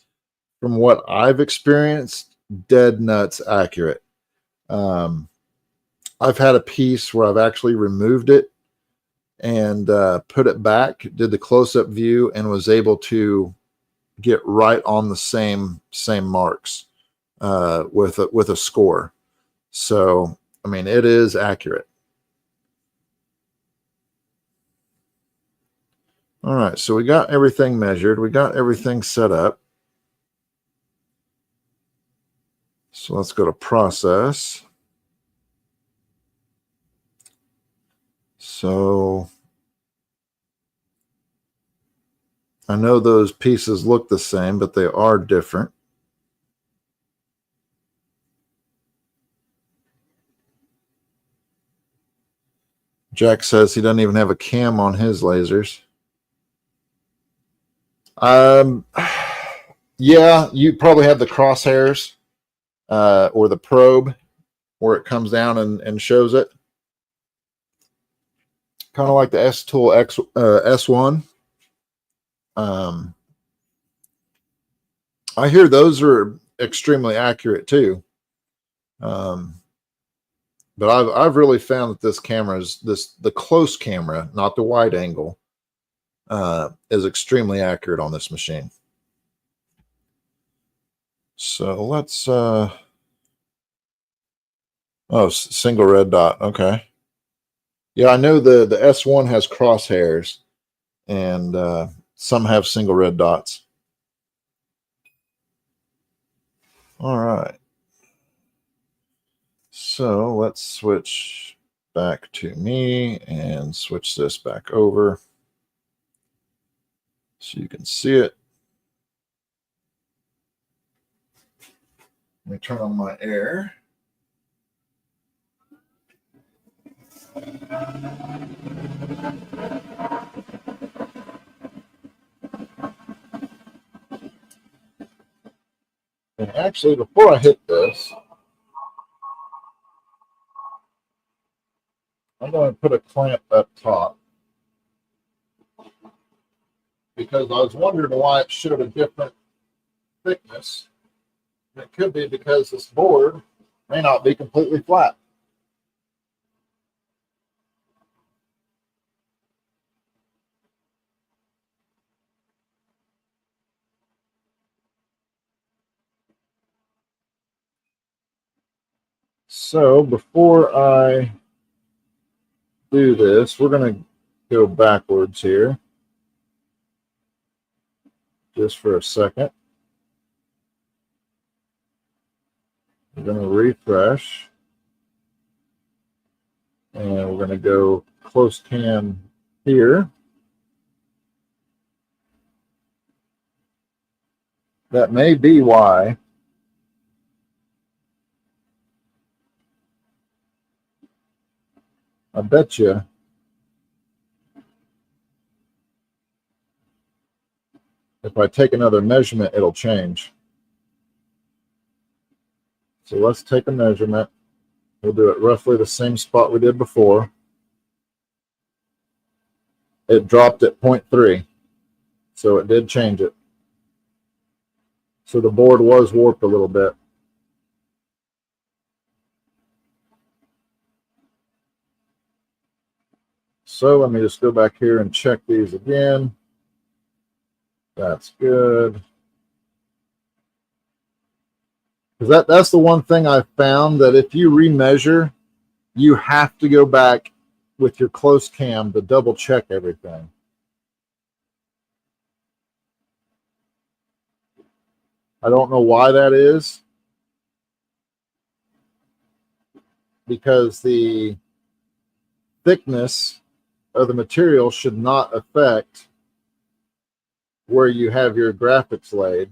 from what I've experienced, dead nuts accurate. I've had a piece where I've actually removed it and put it back, did the close-up view, and was able to get right on the same marks with a score. So, I mean, it is accurate. All right, so we got everything measured. We got everything set up. So let's go to process. So I know those pieces look the same, but they are different. Jack says he doesn't even have a cam on his lasers. Yeah, you probably have the crosshairs or the probe where it comes down and shows it. Kind of like the xTool S1. I hear those are extremely accurate too. But I've really found that this camera is the close camera, not the wide angle, is extremely accurate on this machine. So let's oh, single red dot. Okay. Yeah, I know the S1 has crosshairs, and some have single red dots. All right. So let's switch back to me and switch this back over so you can see it. Let me turn on my air. And actually, before I hit this, I'm going to put a clamp up top because I was wondering why it showed a different thickness. It could be because this board may not be completely flat. So before I do this, we're going to go backwards here just for a second. We're going to refresh, and we're going to go close cam here. That may be why I bet you if I take another measurement, it'll change. So let's take a measurement. We'll do it roughly the same spot we did before. It dropped at 0.3, so it did change it. So the board was warped a little bit. So let me just go back here and check these again. That's good. Because that's the one thing I found, that if you remeasure, you have to go back with your close cam to double check everything. I don't know why that is, because the thickness of the material should not affect where you have your graphics laid,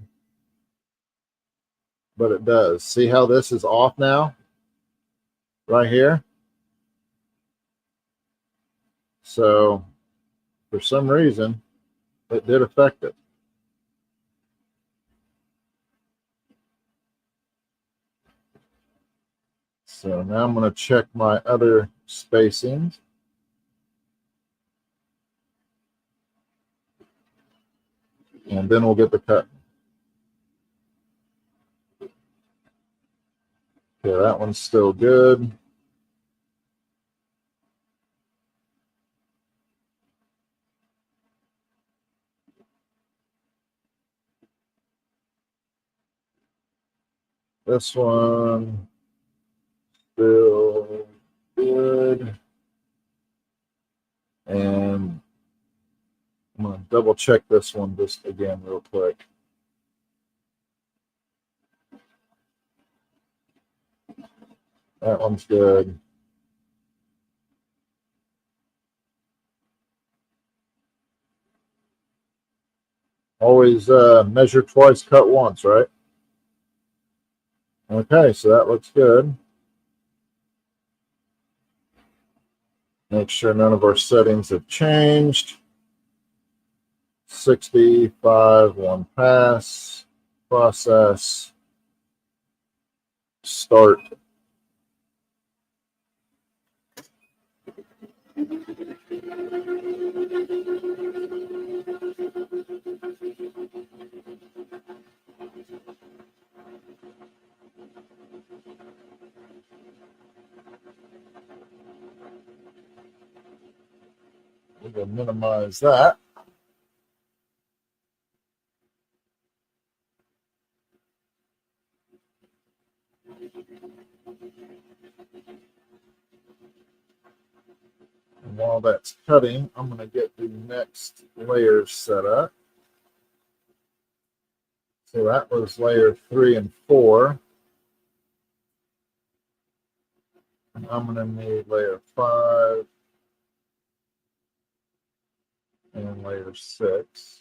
but it does. See how this is off now? Right here. So for some reason, it did affect it. So now I'm going to check my other spacings. And then we'll get the cut. Okay, that one's still good. This one still good. And I'm going to double check this one just again real quick. That one's good. Always measure twice, cut once, right? Okay, so that looks good. Make sure none of our settings have changed. 65, one pass, process, start. We can minimize that. And while that's cutting, I'm going to get the next layers set up. So that was layer 3 and 4. And I'm going to need layer 5 and layer 6.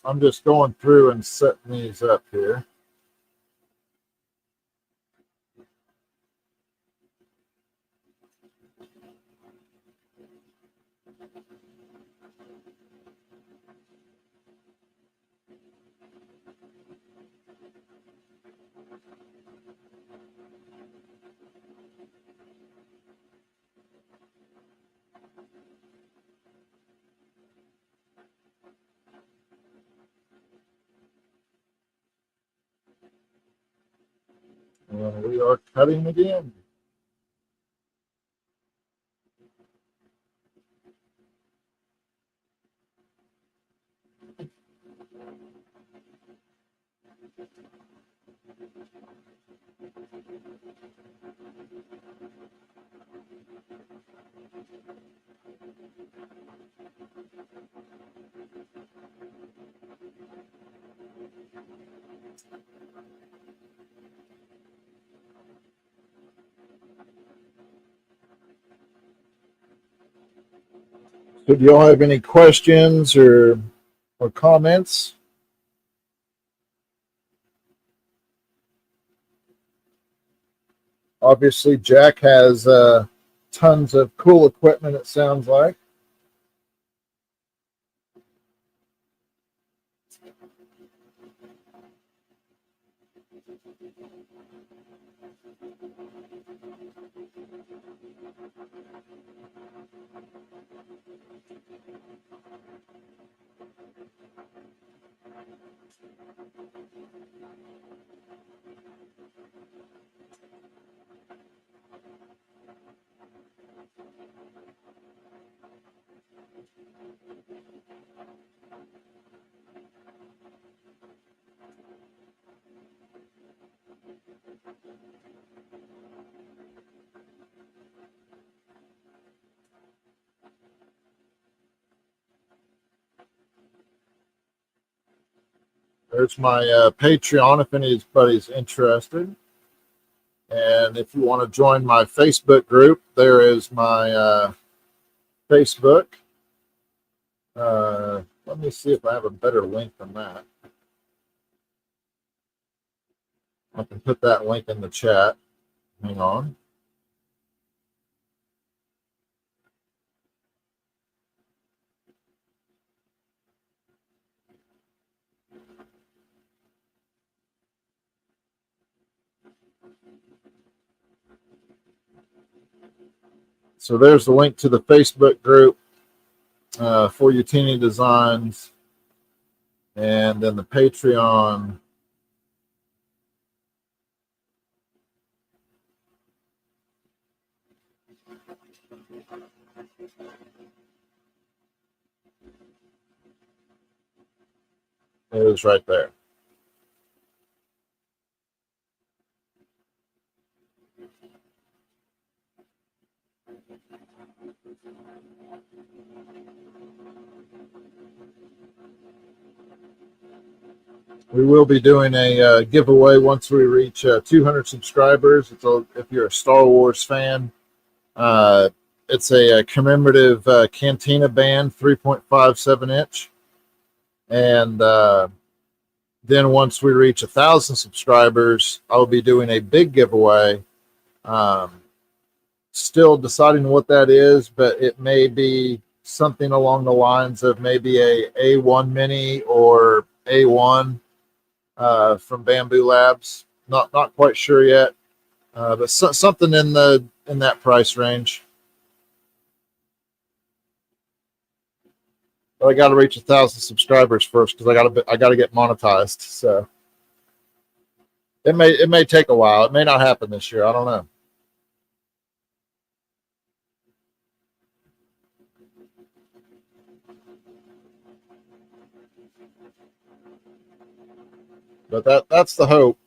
I'm just going through and setting these up here. And we are cutting again. So do y'all have any questions or comments? Obviously, Jack has tons of cool equipment, it sounds like. There's my Patreon if anybody's interested. And if you want to join my Facebook group, there is my Facebook. Let me see if I have a better link than that. I can put that link in the chat. Hang on. So there's the link to the Facebook group for Utini Designs, and then the Patreon. It is right there. We will be doing a giveaway once we reach 200 subscribers. If you're a Star Wars fan, it's a commemorative Cantina band, 3.57 inch. And then once we reach 1,000 subscribers, I'll be doing a big giveaway. Still deciding what that is, but it may be something along the lines of maybe a A1 Mini or A1 from Bamboo Labs. Not quite sure yet, but something in that price range. But I got to reach 1,000 subscribers first because I got to get monetized. So it may take a while. It may not happen this year. I don't know. But that's the hope,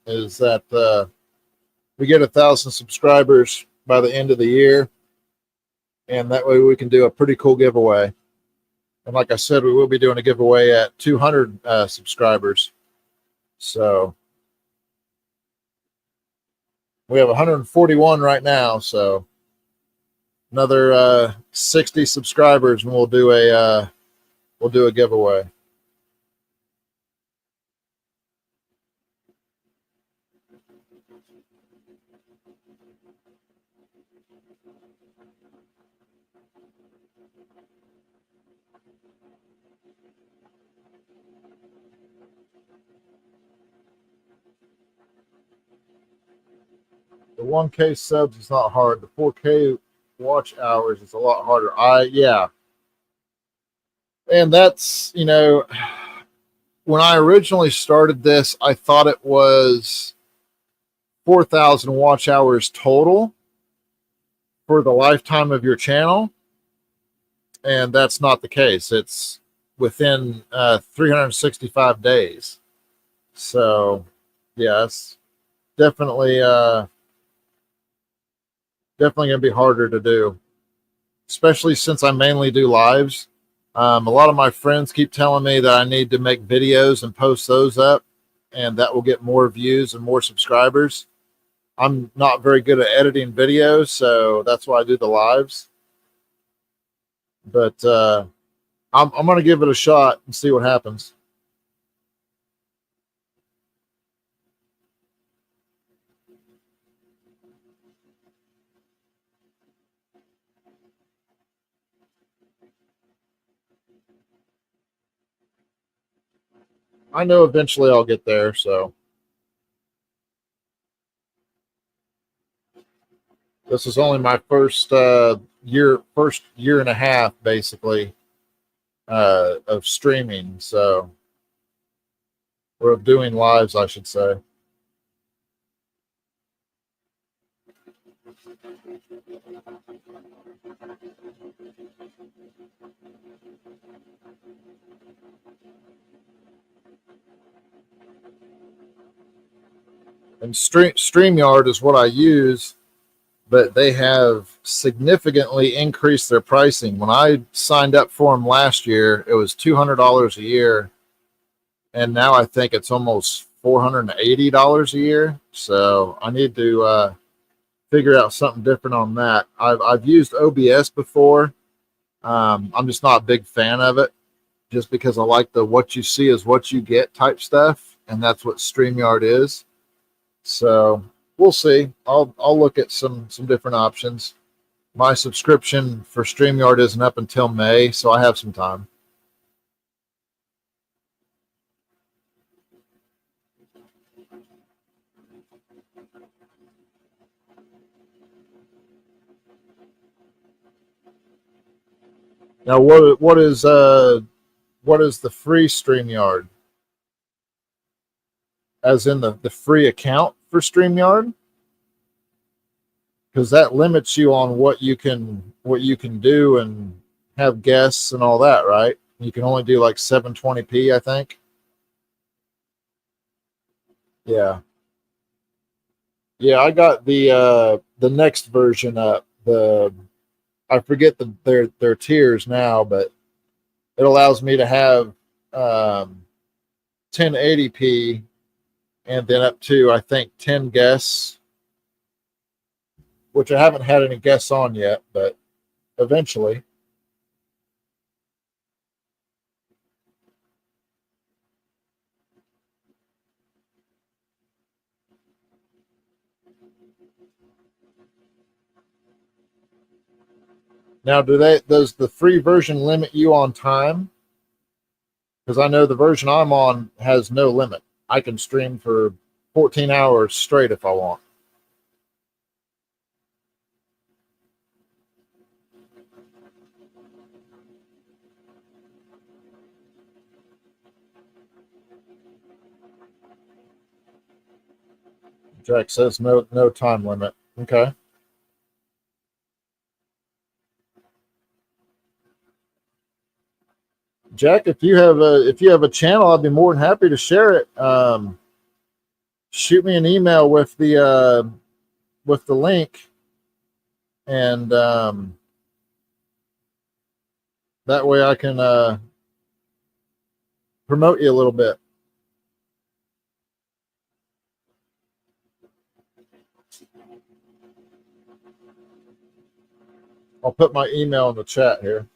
is that we get 1,000 subscribers by the end of the year, and that way we can do a pretty cool giveaway. And like I said, we will be doing a giveaway at 200 subscribers. So we have 141 right now. So another 60 subscribers, and we'll do a giveaway. The 1K subs is not hard. The 4K watch hours is a lot harder. Yeah. And that's, when I originally started this, I thought it was 4,000 watch hours total for the lifetime of your channel. And that's not the case. It's within 365 days. So yeah, it's definitely definitely gonna be harder to do, especially since I mainly do lives. A lot of my friends keep telling me that I need to make videos and post those up, and that will get more views and more subscribers. I'm not very good at editing videos, so that's why I do the lives. But I'm going to give it a shot and see what happens. I know eventually I'll get there. So this is only my first year and a half, basically, of streaming. So, or of doing lives, I should say. And StreamYard is what I use, but they have significantly increased their pricing. When I signed up for them last year, it was $200 a year, and now I think it's almost $480 a year. So I need to figure out something different on that. I've used OBS before. I'm just not a big fan of it, just because I like the what you see is what you get type stuff, and that's what StreamYard is. So we'll see. I'll look at some different options. My subscription for StreamYard isn't up until May, so I have some time. Now, what is the free StreamYard? As in the free account for StreamYard? Because that limits you on what you can do and have guests and all that, right? You can only do like 720p, I think. Yeah. Yeah, I got the next version up. I forget their tiers now, but it allows me to have 1080p and then up to I think 10 guests, which I haven't had any guests on yet, but eventually. Now, does the free version limit you on time? Because I know the version I'm on has no limit. I can stream for 14 hours straight if I want. Jack says no time limit. Okay. Jack, if you have a channel, I'd be more than happy to share it. Shoot me an email with the link, and that way I can promote you a little bit. I'll put my email in the chat here.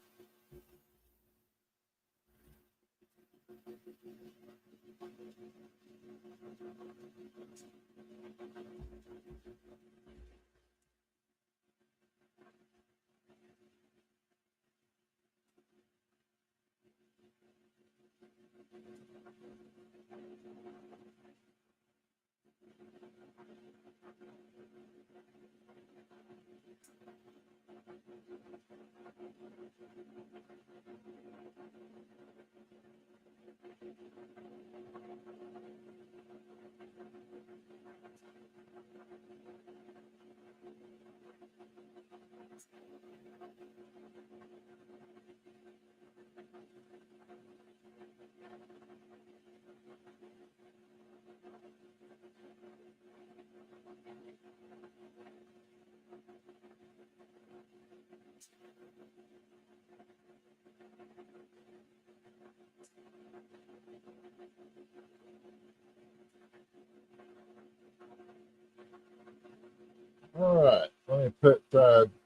All right, let me put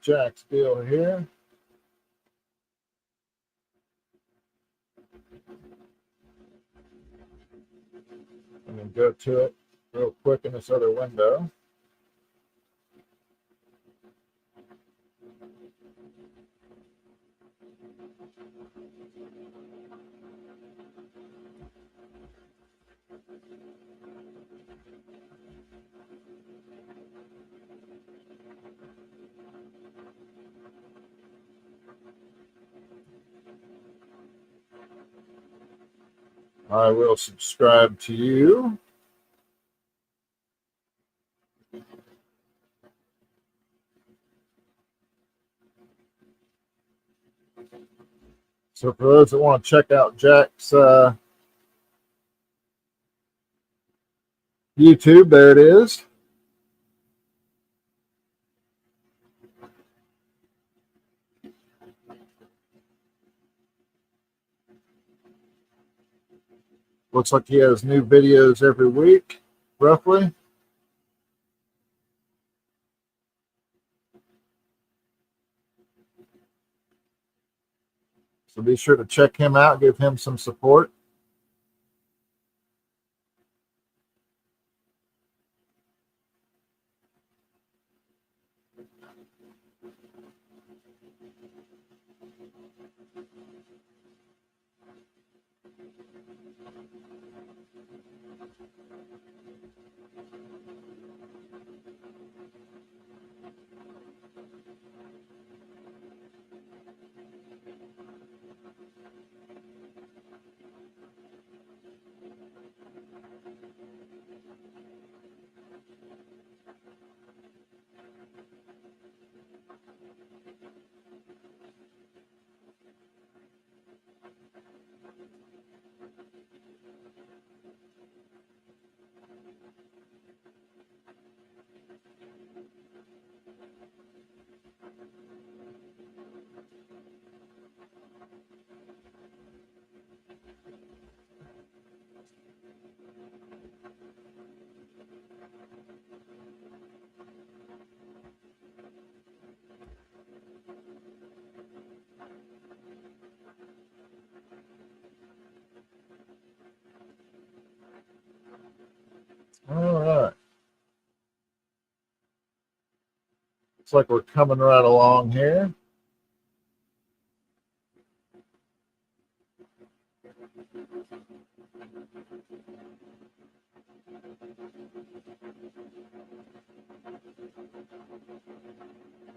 Jack's deal here. And then go to it real quick in this other window. I will subscribe to you. So for those that want to check out Jack's YouTube, there it is. Looks like he has new videos every week, roughly. So be sure to check him out, give him some support. All right. Looks like we're coming right along here.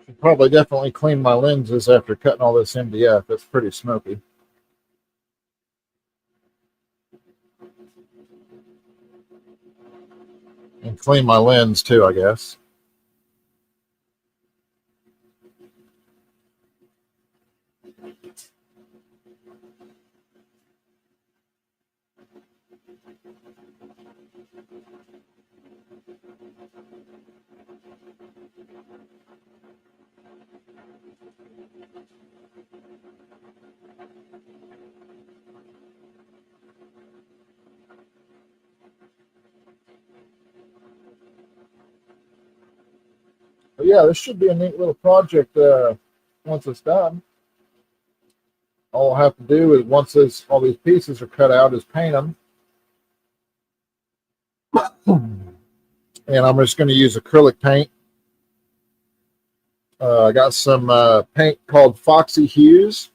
Should probably definitely clean my lenses after cutting all this MDF. It's pretty smoky. And clean my lens too, I guess. But yeah, this should be a neat little project once it's done. All I'll have to do is once all these pieces are cut out is paint them. And I'm just going to use acrylic paint. I got some paint called Foxy Hues.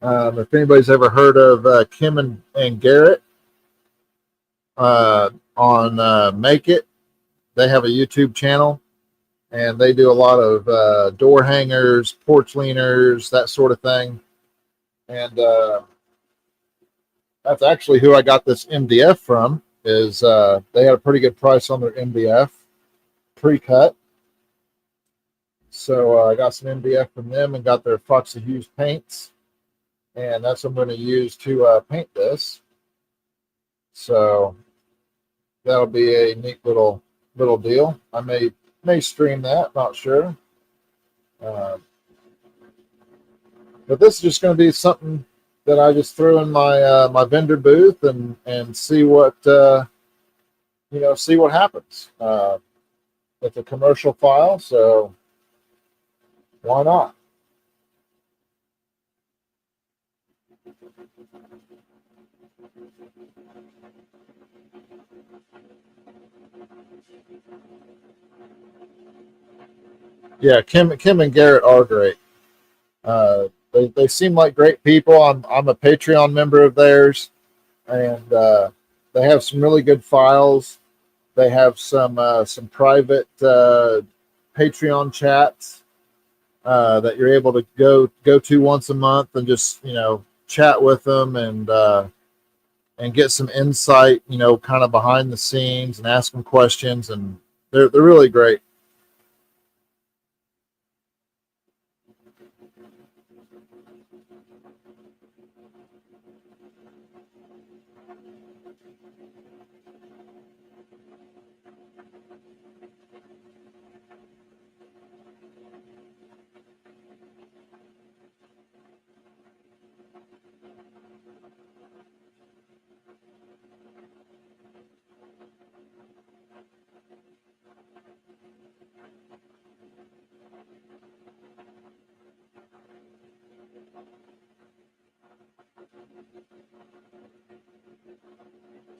If anybody's ever heard of Kim and Garrett on Make It, they have a YouTube channel, and they do a lot of door hangers, porch leaners, that sort of thing. And that's actually who I got this MDF from. Is they had a pretty good price on their MDF pre-cut. So I got some MDF from them and got their Foxy Hues paints. And that's what I'm going to use to paint this. So that'll be a neat little little deal. I may stream that, not sure. But this is just going to be something that I just threw in my my vendor booth and see what see what happens. It's a commercial file, so why not? Yeah, Kim and Garrett are great. They seem like great people. I'm a Patreon member of theirs, and they have some really good files. They have some private Patreon chats that you're able to go to once a month and just chat with them and get some insight, kind of behind the scenes and ask them questions, and they're really great.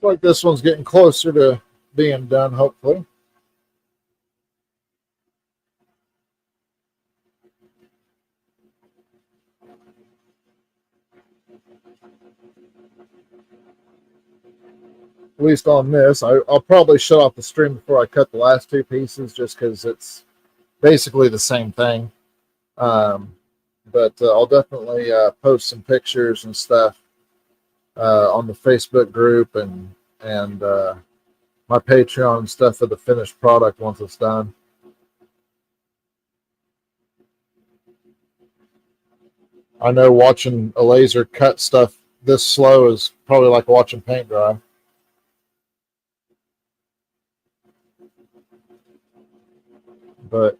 Like this one's getting closer to being done, hopefully. At least on this. I'll probably shut off the stream before I cut the last two pieces, just because it's basically the same thing. But I'll definitely post some pictures and stuff on the Facebook group and my Patreon and stuff of the finished product once it's done. I know watching a laser cut stuff this slow is probably like watching paint dry. But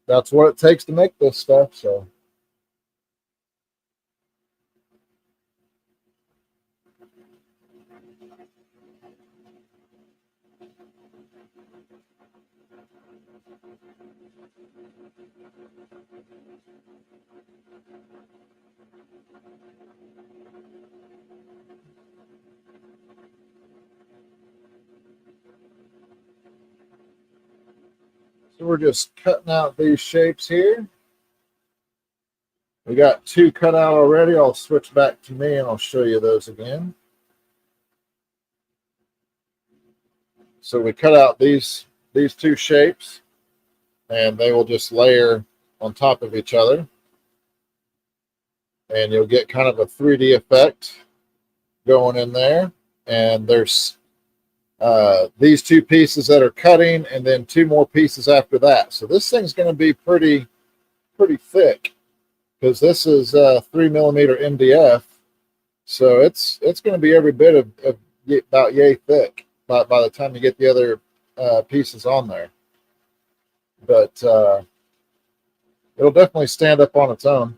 that's what it takes to make this stuff, so. So we're just cutting out these shapes here. We got two cut out already. I'll switch back to me and I'll show you those again. So we cut out these two shapes, and they will just layer on top of each other. And you'll get kind of a 3D effect going in there. And there's these two pieces that are cutting, and then two more pieces after that. So this thing's going to be pretty thick, because this is 3mm MDF, so it's going to be every bit of about yay thick by the time you get the other pieces on there. But it'll definitely stand up on its own.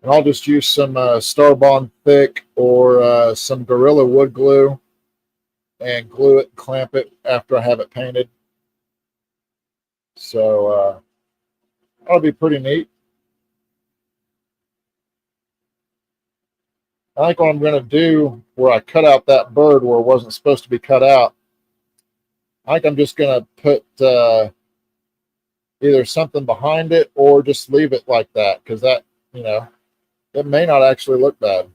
And I'll just use some Star Bond thick or some Gorilla wood glue and glue it and clamp it after I have it painted. So that'll be pretty neat. I think what I'm going to do, where I cut out that bird where it wasn't supposed to be cut out, I think I'm just going to put either something behind it or just leave it like that, because that, it may not actually look bad.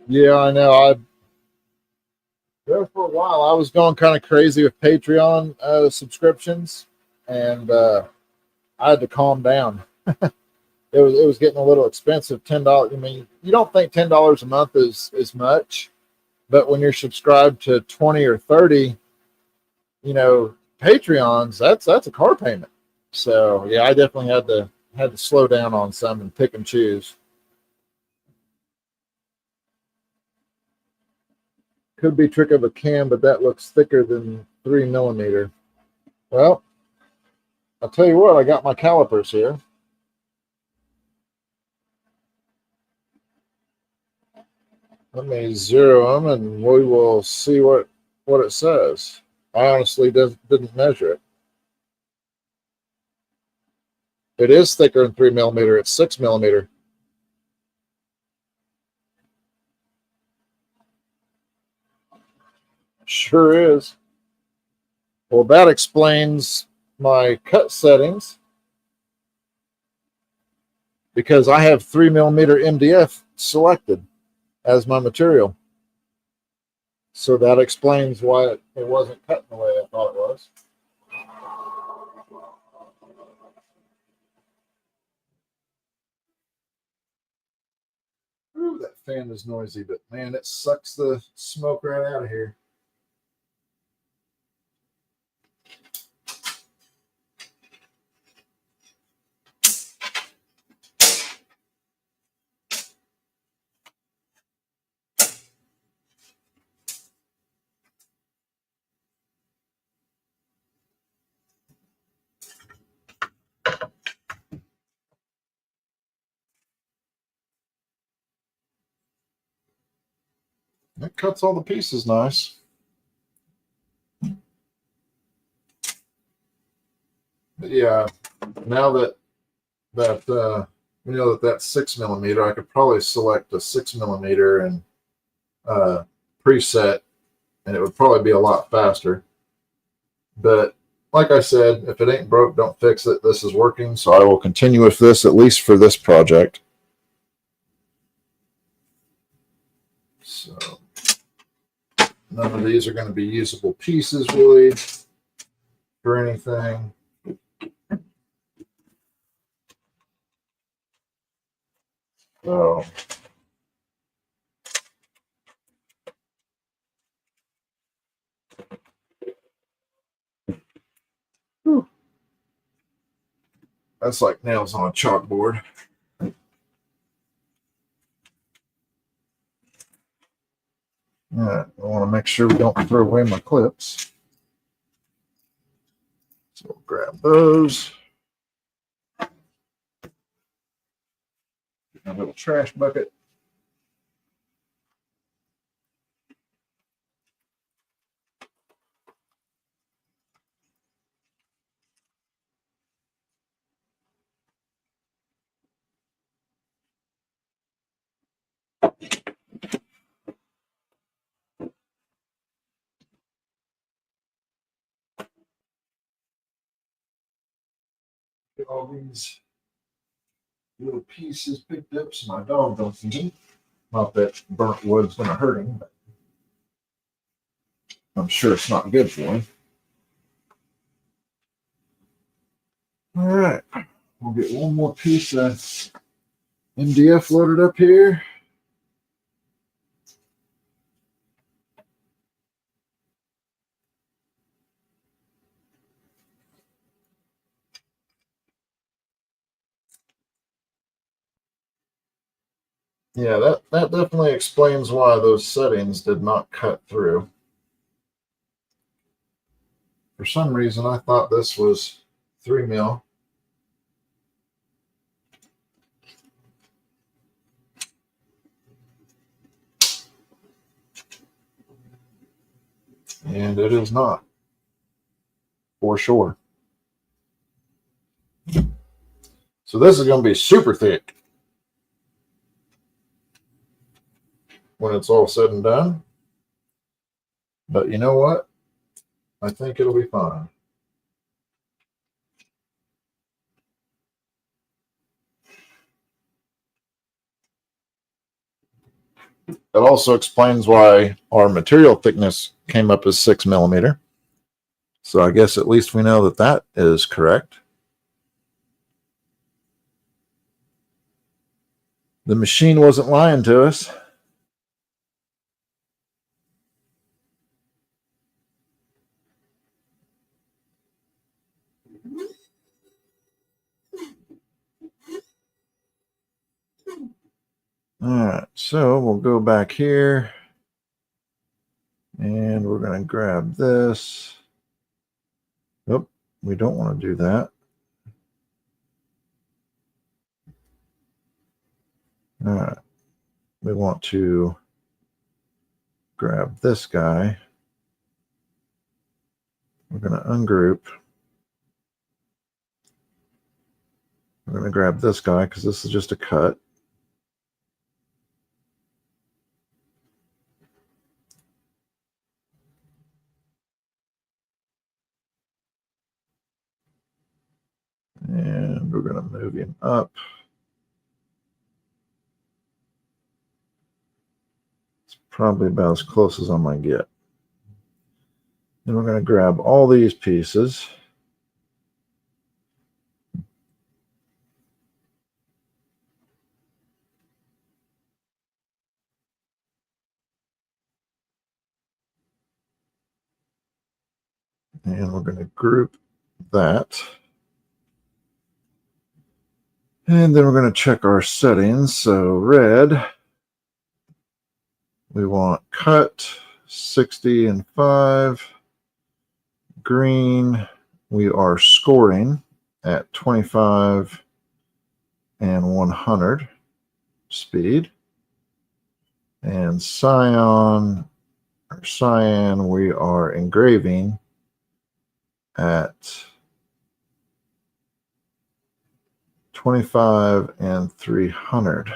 Yeah, I know. There for a while, I was going kind of crazy with Patreon subscriptions, and I had to calm down. it was getting a little expensive. $10. I mean, you don't think $10 a month is much, but when you're subscribed to 20 or 30, Patreons, that's a car payment. So yeah, I definitely had to slow down on some and pick and choose. Could be trick of a cam, but that looks thicker than 3mm. Well, I'll tell you what, I got my calipers here. Let me zero them and we will see what it says. I honestly didn't measure it. It is thicker than 3mm. It's 6mm. Sure is. Well, that explains my cut settings, because I have 3mm MDF selected as my material. So that explains why it wasn't cut the way I thought it was. Ooh, that fan is noisy, but man, it sucks the smoke right out of here. It cuts all the pieces nice. But yeah, now that that's 6mm, I could probably select a 6mm and preset, and it would probably be a lot faster. But like I said, if it ain't broke, don't fix it. This is working, so I will continue with this, at least for this project. So none of these are going to be usable pieces really for anything. So that's like nails on a chalkboard. All right, I want to make sure we don't throw away my clips. So we'll grab those. A little trash bucket. Get all these little pieces picked up so my dog don't eat them. Not that burnt wood's going to hurt him, but I'm sure it's not good for him. All right, we'll get one more piece of MDF loaded up here. Yeah, that definitely explains why those settings did not cut through. For some reason, I thought this was 3mm. And it is not, for sure. So this is going to be super thick when it's all said and done. But you know what? I think it'll be fine. That also explains why our material thickness came up as 6mm. So I guess at least we know that that is correct. The machine wasn't lying to us. All right, so we'll go back here and we're going to grab this. Nope, we don't want to do that. All right, we want to grab this guy. We're going to ungroup. We're going to grab this guy because this is just a cut. And we're going to move him up. It's probably about as close as I might get. Then we're going to grab all these pieces. And we're going to group that. And then we're going to check our settings. So red, we want cut 60 and 5. Green, we are scoring at 25 and 100 speed. And cyan, we are engraving at 25 and 300.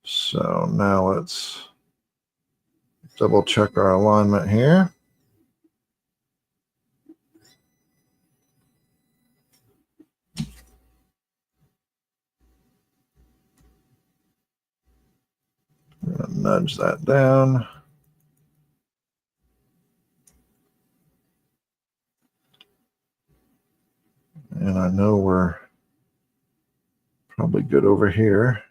So now let's double check our alignment here. I'm going to nudge that down. And I know we're probably good over here.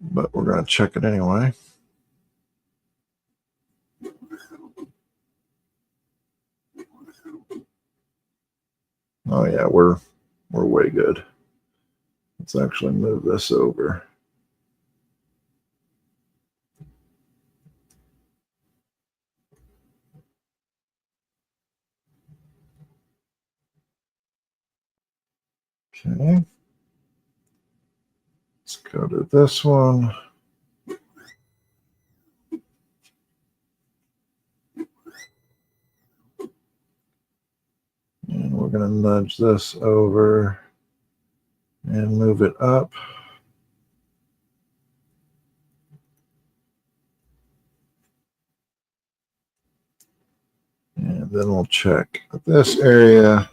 But we're going to check it anyway. Oh yeah, we're way good. Let's actually move this over. Okay. Let's go to this one. And we're going to nudge this over and move it up. And then we'll check this area.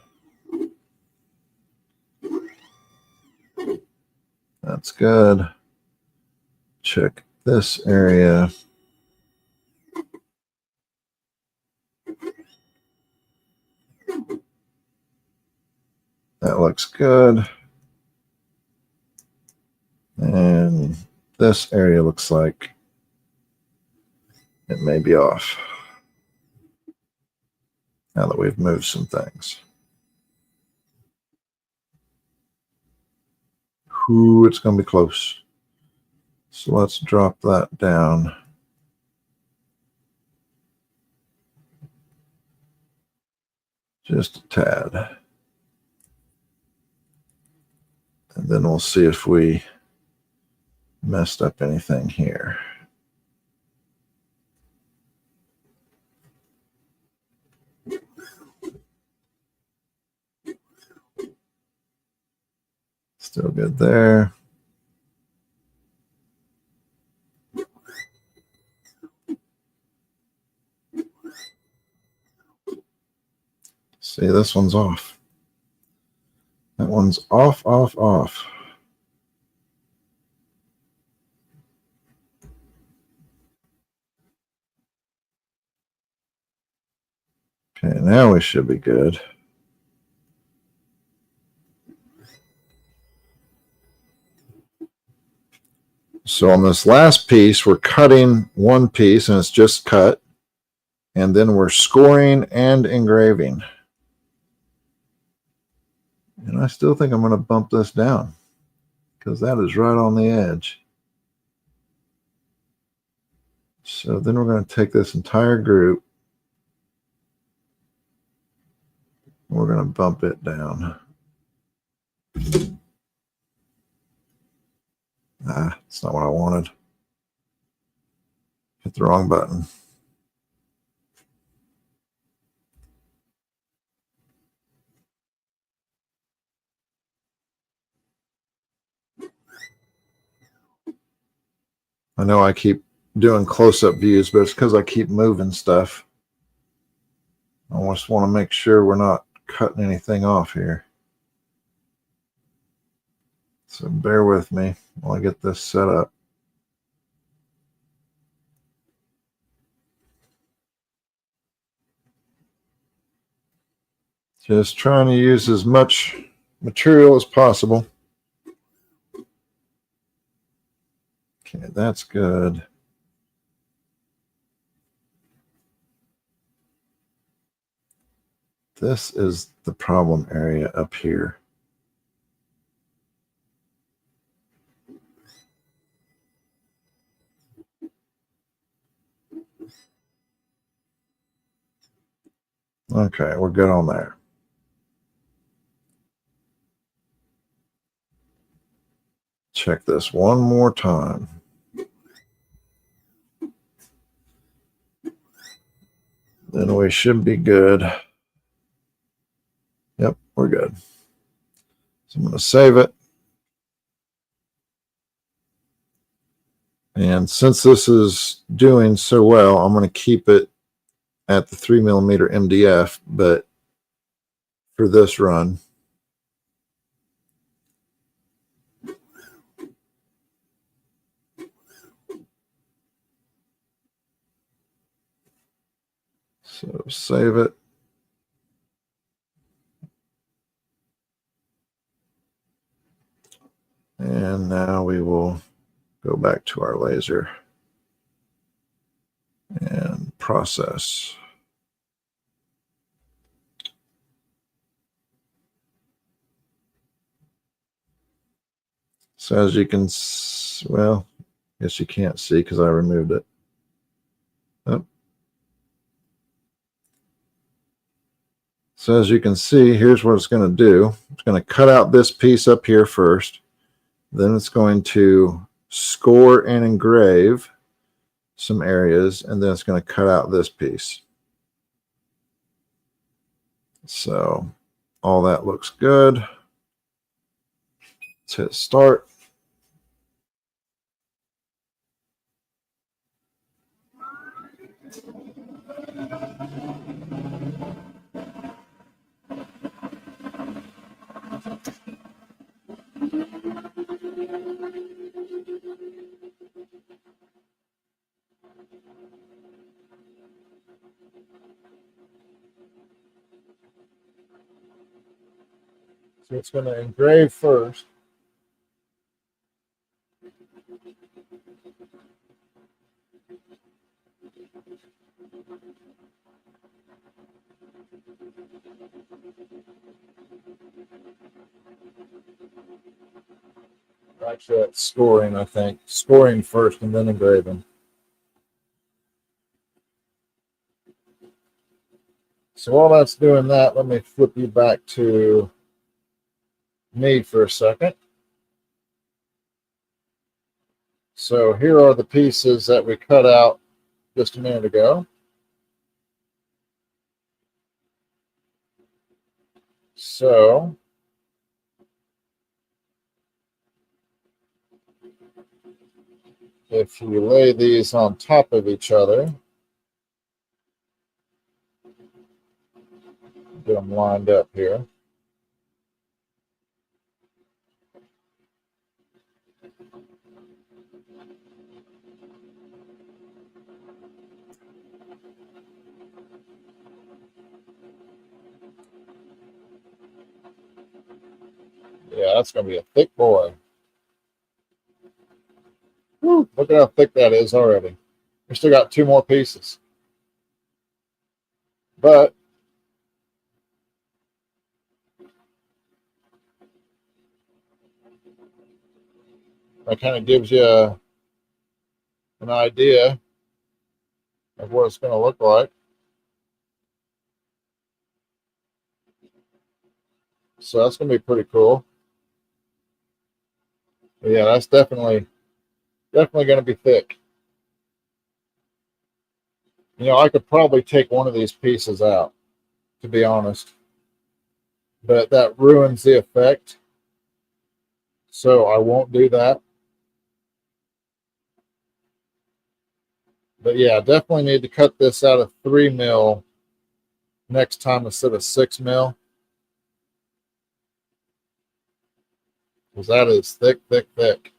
That's good. Check this area. That looks good. And this area looks like it may be off now that we've moved some things. Ooh, it's going to be close. So let's drop that down. Just a tad. And then we'll see if we messed up anything here. Still good there. See, this one's off. That one's off, off, off. Okay, now we should be good. So on this last piece, we're cutting one piece and it's just cut. And then we're scoring and engraving. And I still think I'm going to bump this down because that is right on the edge. So then we're going to take this entire group. We're going to bump it down. That's not what I wanted. Hit the wrong button. I know I keep doing close-up views, but it's because I keep moving stuff. I just want to make sure we're not cutting anything off here. So bear with me while I get this set up. Just trying to use as much material as possible. Okay, that's good. This is the problem area up here. Okay, we're good on there. Check this one more time. Then we should be good. Yep, we're good. So I'm going to save it. And since this is doing so well, I'm going to keep it at the 3mm MDF, but for this run. So save it. And now we will go back to our laser and process. So as you can, well, I guess you can't see because I removed it. Oh. So as you can see, here's what it's going to do. It's going to cut out this piece up here first. Then it's going to score and engrave some areas, and then it's going to cut out this piece. So all that looks good. Let's hit start. So it's going to engrave first. Actually, that's scoring, I think. Scoring first and then engraving. So while that's doing that, let me flip you back to me for a second. So here are the pieces that we cut out just a minute ago. So if you lay these on top of each other, get them lined up here. Yeah, that's going to be a thick boy. Woo, look at how thick that is already. We still got 2 more pieces. But that kind of gives you an idea of what it's going to look like. So that's going to be pretty cool. But yeah, that's definitely going to be thick. You know, I could probably take one of these pieces out, to be honest, but that ruins the effect. So I won't do that. But yeah, definitely need to cut this out of 3 mil next time instead of 6 mil. Because that is thick, thick, thick.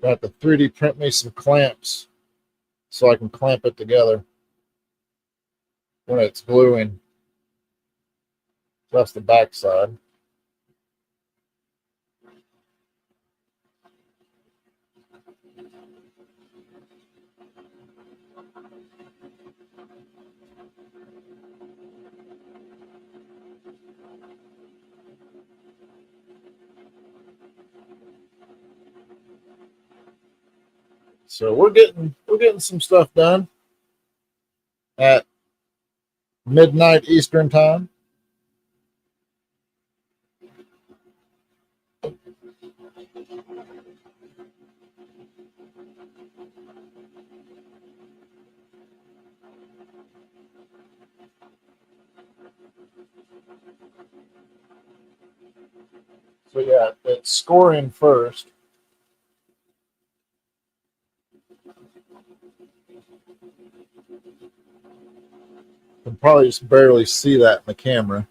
Got to 3D print me some clamps so I can clamp it together when it's gluing. That's the back side. So we're getting some stuff done at midnight Eastern time. So yeah, it's scoring first. You can probably just barely see that in the camera.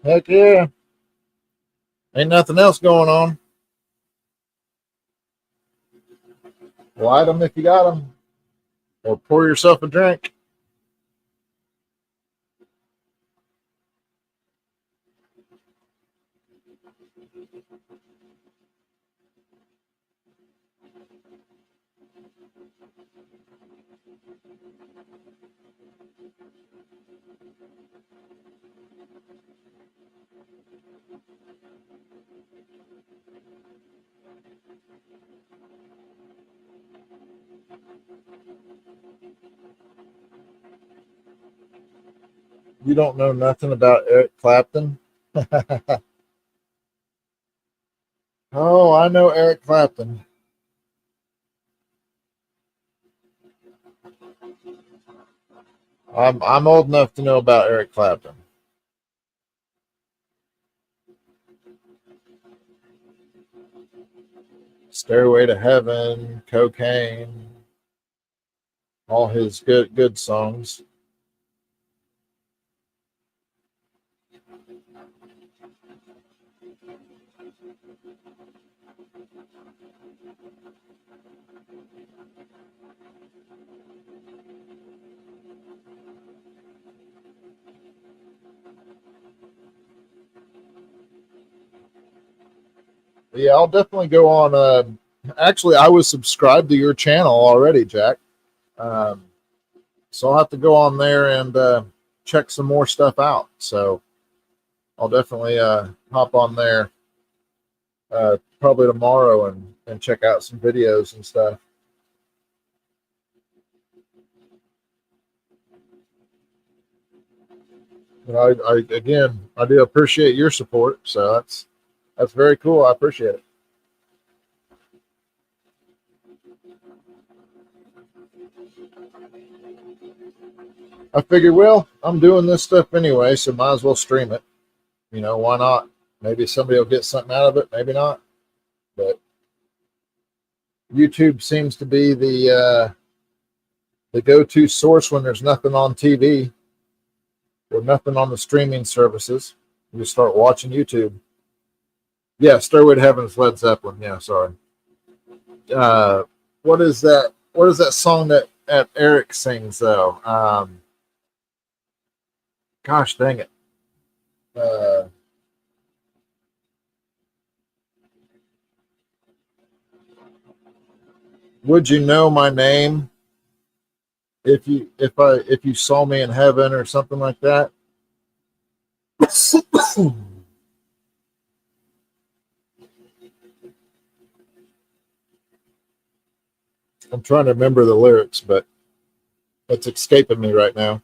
Heck yeah. Ain't nothing else going on. Light them if you got them. Or pour yourself a drink. You don't know nothing about Eric Clapton? Oh, I know Eric Clapton. I'm old enough to know about Eric Clapton. Stairway to Heaven, Cocaine, all his good songs. Yeah, I'll definitely go on. Actually, I was subscribed to your channel already, Jack. Um, so I'll have to go on there and check some more stuff out. So I'll definitely hop on there probably tomorrow and check out some videos and stuff. And I do appreciate your support. So that's very cool. I appreciate it. I figured, well, I'm doing this stuff anyway, so might as well stream it. You know, why not? Maybe somebody will get something out of it, maybe not. But YouTube seems to be the go-to source when there's nothing on TV or nothing on the streaming services. You just start watching YouTube. Yeah, Stairway to Heaven's Led Zeppelin. Yeah, sorry. What is that? What is that song that Eric sings though? Gosh dang it. Would you know my name if you saw me in heaven or something like that? I'm trying to remember the lyrics, but it's escaping me right now.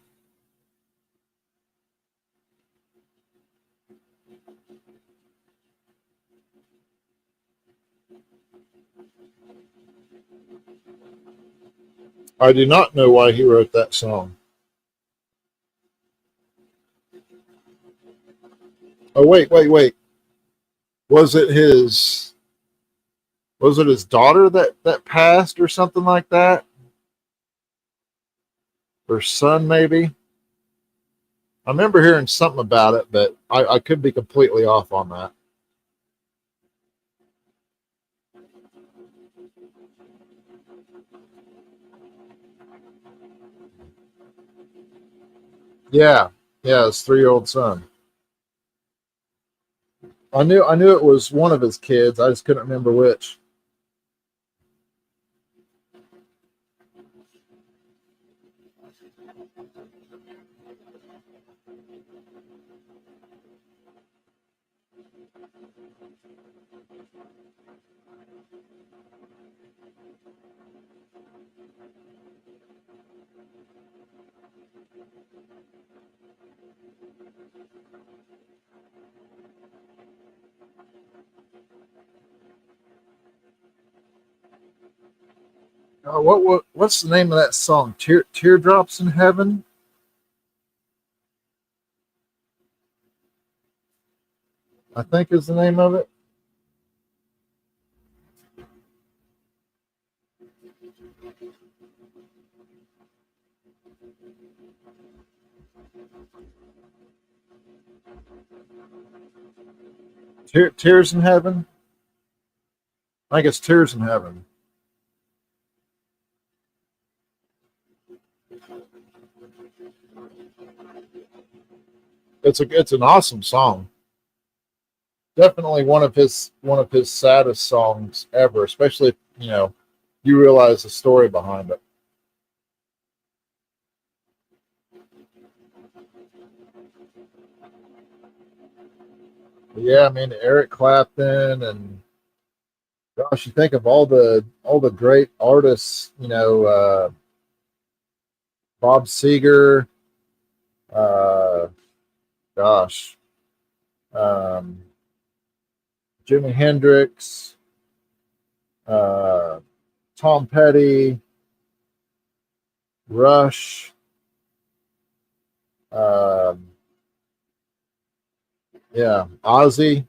I do not know why he wrote that song. Oh, wait. Was it his daughter that passed or something like that? Or son, maybe? I remember hearing something about it, but I could be completely off on that. Yeah, his 3-year-old son. I knew it was one of his kids. I just couldn't remember which. What's the name of that song? Teardrops in Heaven? I think is the name of it. Tears in Heaven? I think it's Tears in Heaven. It's an awesome song. Definitely one of his saddest songs ever, especially if you realize the story behind it. But yeah, I mean Eric Clapton, and gosh, you think of all the great artists, Bob Seger, uh, gosh, um, Jimi Hendrix, uh, Tom Petty, Rush, um, yeah, Ozzy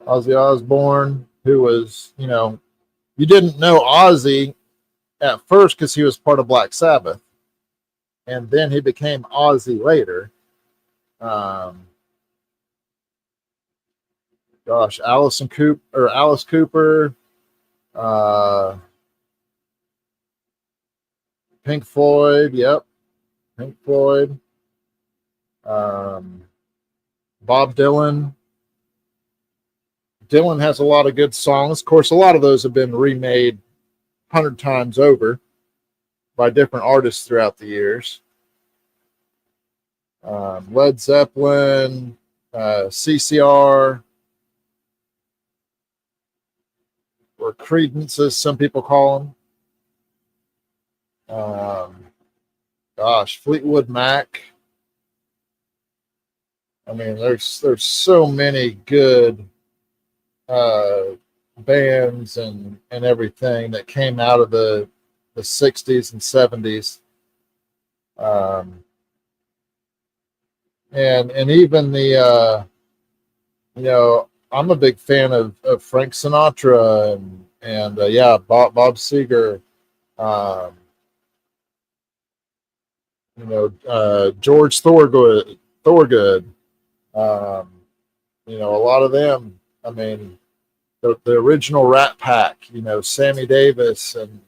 Osbourne, who was, you didn't know Ozzy at first because he was part of Black Sabbath, and then he became Ozzy later. Gosh, Alice Cooper, uh, Pink Floyd. Yep, Pink Floyd. Bob Dylan. Dylan has a lot of good songs. Of course, a lot of those have been remade 100 times over by different artists throughout the years. Led Zeppelin, CCR, or Credence, as some people call them. Fleetwood Mac. I mean, there's so many good bands and everything that came out of the 60s and 70s. And even the I'm a big fan of Frank Sinatra and yeah, Bob Seger, um, George Thorogood, um, a lot of them. I mean, the original Rat Pack, Sammy Davis and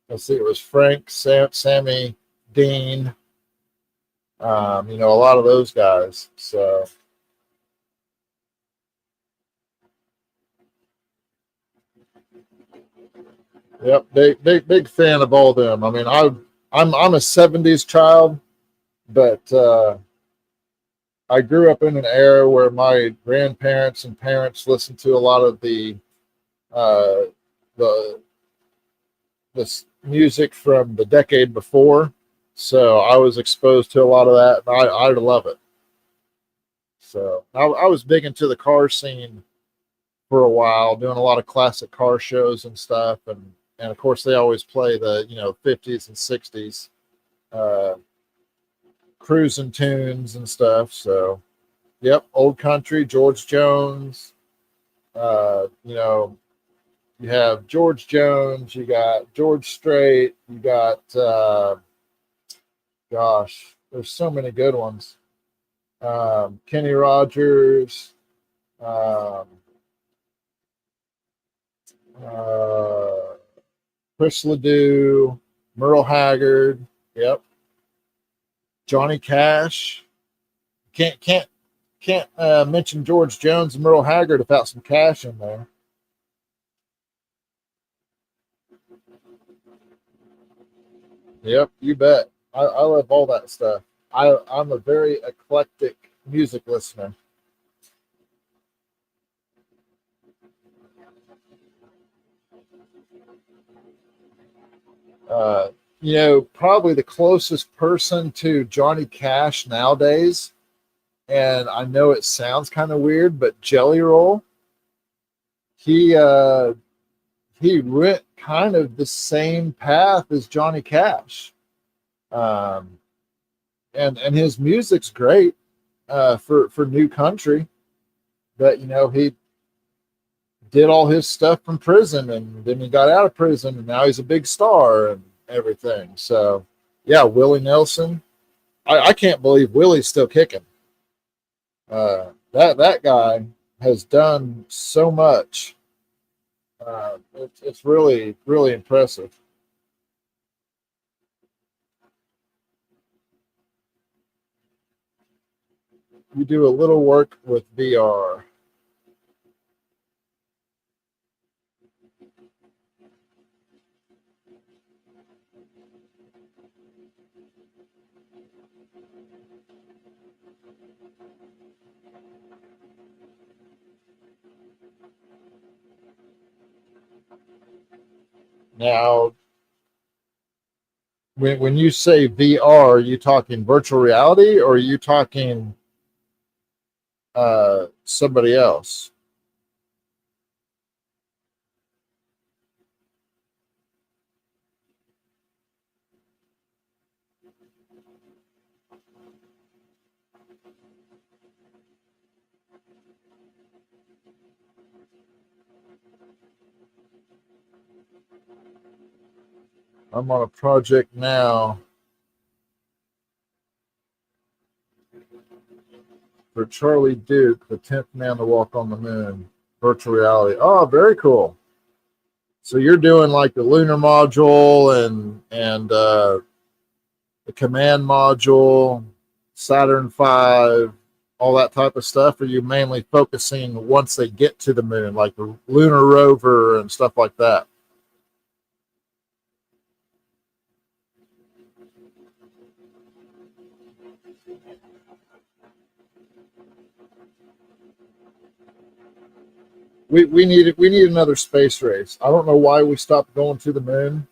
let's see, it was Frank, Sammy, Dean, a lot of those guys. So, yep, big fan of all them. I mean, I'm a '70s child, but I grew up in an era where my grandparents and parents listened to a lot of uh, the this music from the decade before. So I was exposed to a lot of that, and I love it. So I was big into the car scene for a while, doing a lot of classic car shows and stuff, and of course they always play the '50s and '60s uh, cruising tunes and stuff. So yep, old country, George Jones. You have George Jones, you got George Strait, you got gosh, there's so many good ones. Kenny Rogers, um, uh, Chris Ledoux, Merle Haggard, yep, Johnny Cash. Can't mention George Jones and Merle Haggard without some Cash in there. Yep, you bet. I love all that stuff. I'm a very eclectic music listener. Uh, Probably the closest person to Johnny Cash nowadays, and I know it sounds kind of weird, but Jelly Roll, he uh, he went kind of the same path as Johnny Cash, um, and his music's great for new country, but he did all his stuff from prison, and then he got out of prison, and now he's a big star and everything. So, yeah, Willie Nelson. I can't believe Willie's still kicking. That guy has done so much. It's really impressive. You do a little work with VR. Now, when you say VR, are you talking virtual reality or are you talking somebody else? I'm on a project now for Charlie Duke, the 10th man to walk on the moon, virtual reality. Oh, very cool. So you're doing like the lunar module and the command module, Saturn V, all that type of stuff? Are you mainly focusing once they get to the moon, like the lunar rover and stuff like that? We need another space race. I don't know why we stopped going to the moon.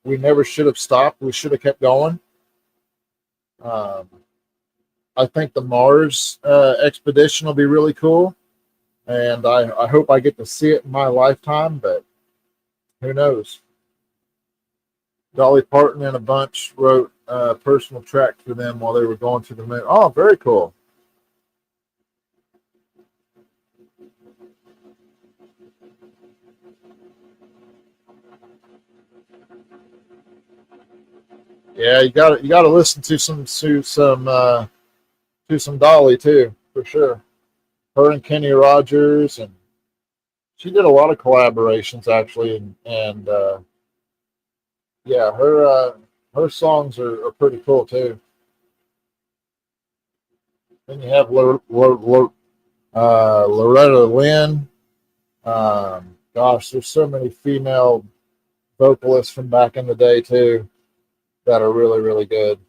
We never should have stopped. We should have kept going. Um, I think the Mars expedition will be really cool, and I hope I get to see it in my lifetime. But who knows? Dolly Parton and a bunch wrote a personal track for them while they were going to the moon. Oh, very cool. Yeah, you got to listen to some Dolly too, for sure. Her and Kenny Rogers, and she did a lot of collaborations actually, and yeah, her songs are pretty cool too. Then you have Loretta Lynn. Gosh, there's so many female vocalists from back in the day too that are really, really good.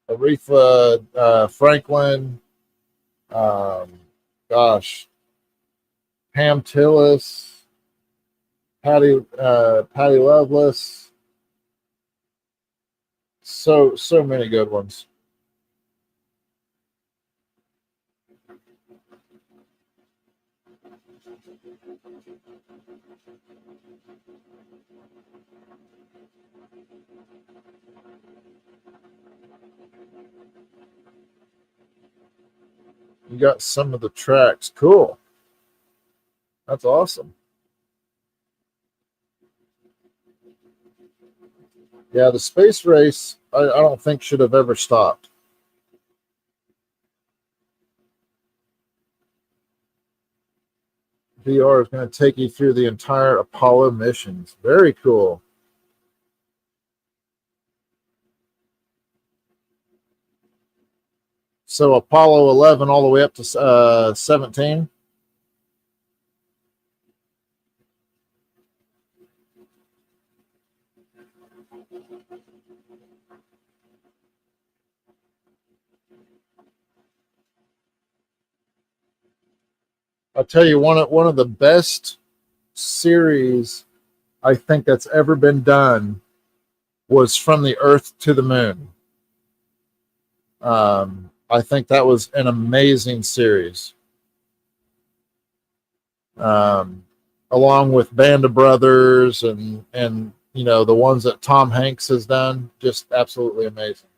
Aretha Franklin, um, gosh, Pam Tillis, Patty Loveless. So many good ones. You got some of the tracks. Cool. That's awesome. Yeah, the space race, I don't think should have ever stopped. VR is going to take you through the entire Apollo missions. Very cool. So Apollo 11 all the way up to 17. I'll tell you one of the best series I think that's ever been done was From the Earth to the Moon. I think that was an amazing series. Along with Band of Brothers and you know the ones that Tom Hanks has done, just absolutely amazing.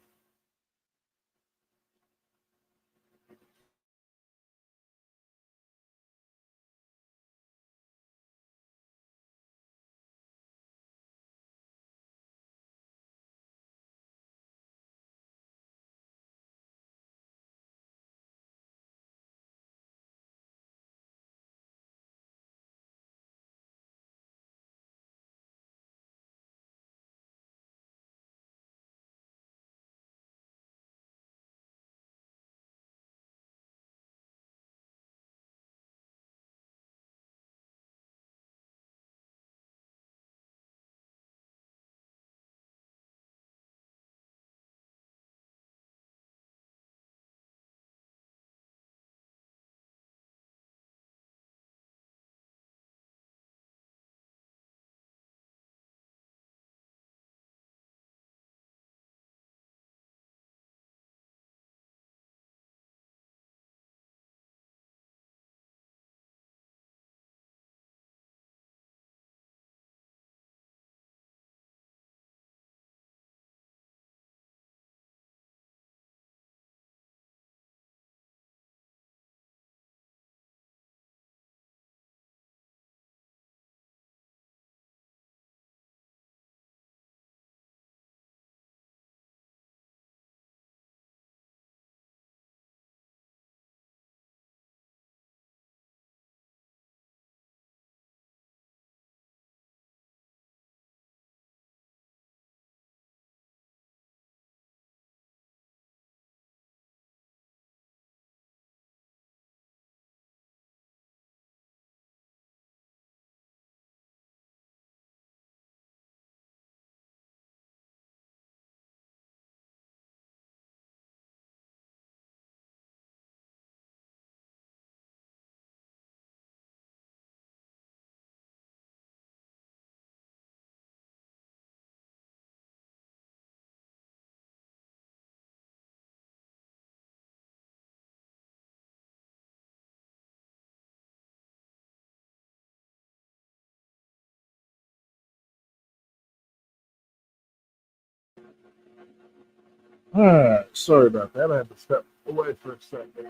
All right, sorry about that. I had to step away for a second.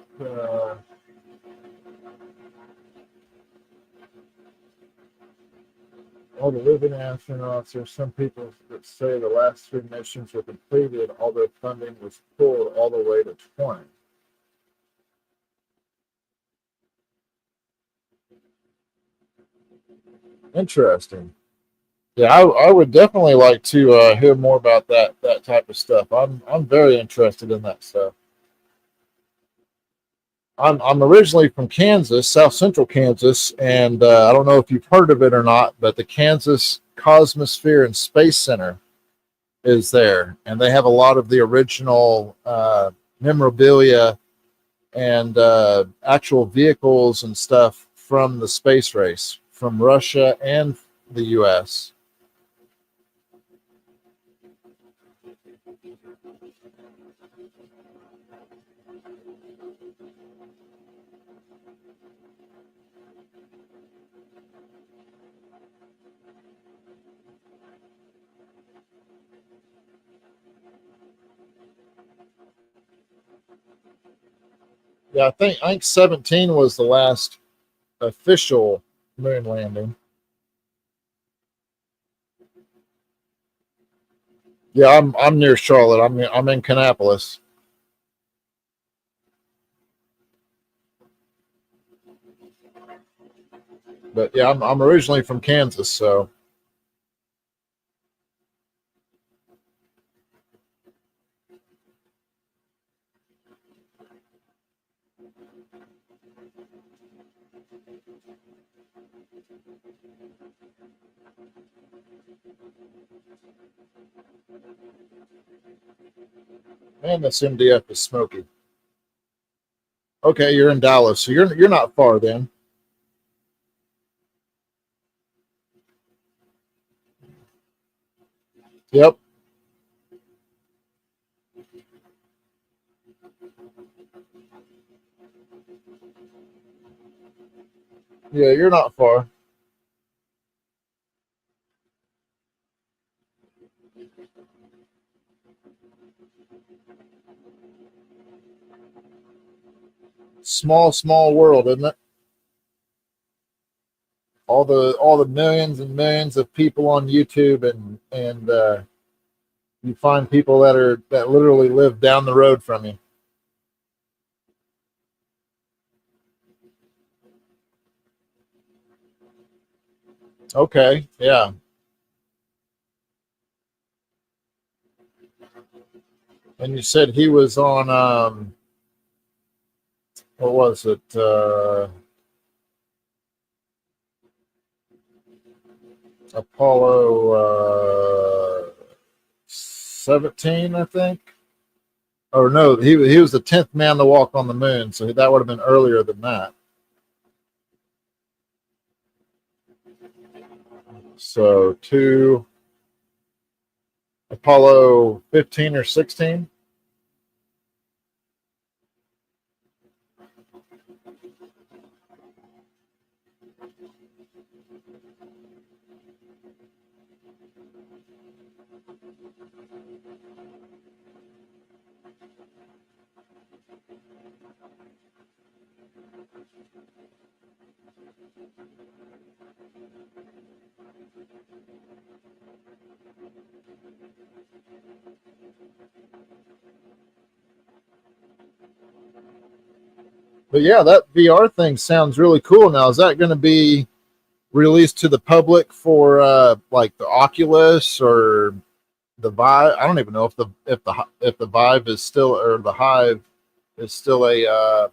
All the living astronauts. There's some people that say the last 3 missions were completed, although funding was pulled all the way to 20. Interesting. Yeah, I would definitely like to hear more about that type of stuff. I'm very interested in that stuff. I'm originally from Kansas, South Central Kansas, and I don't know if you've heard of it or not, but the Kansas Cosmosphere and Space Center is there, and they have a lot of the original memorabilia and actual vehicles and stuff from the space race from Russia and the U.S. Yeah, I think 17 was the last official moon landing. Yeah, I'm near Charlotte. I'm in Kannapolis. But yeah, I'm originally from Kansas, so man, this MDF is smoky. Okay, you're in Dallas, so you're not far then. Yep. Yeah, you're not far. Small world, isn't it? All the millions and millions of people on YouTube, and you find people that literally live down the road from you. Okay, yeah. And you said he was on what was it? Apollo 17, I think. Or no, he was the 10th man to walk on the moon, so that would have been earlier than that. So to Apollo 15 or 16. But yeah, that VR thing sounds really cool. Now, is that going to be released to the public for like the Oculus or the Vive? I don't even know if the Vive is still, or the Hive is still a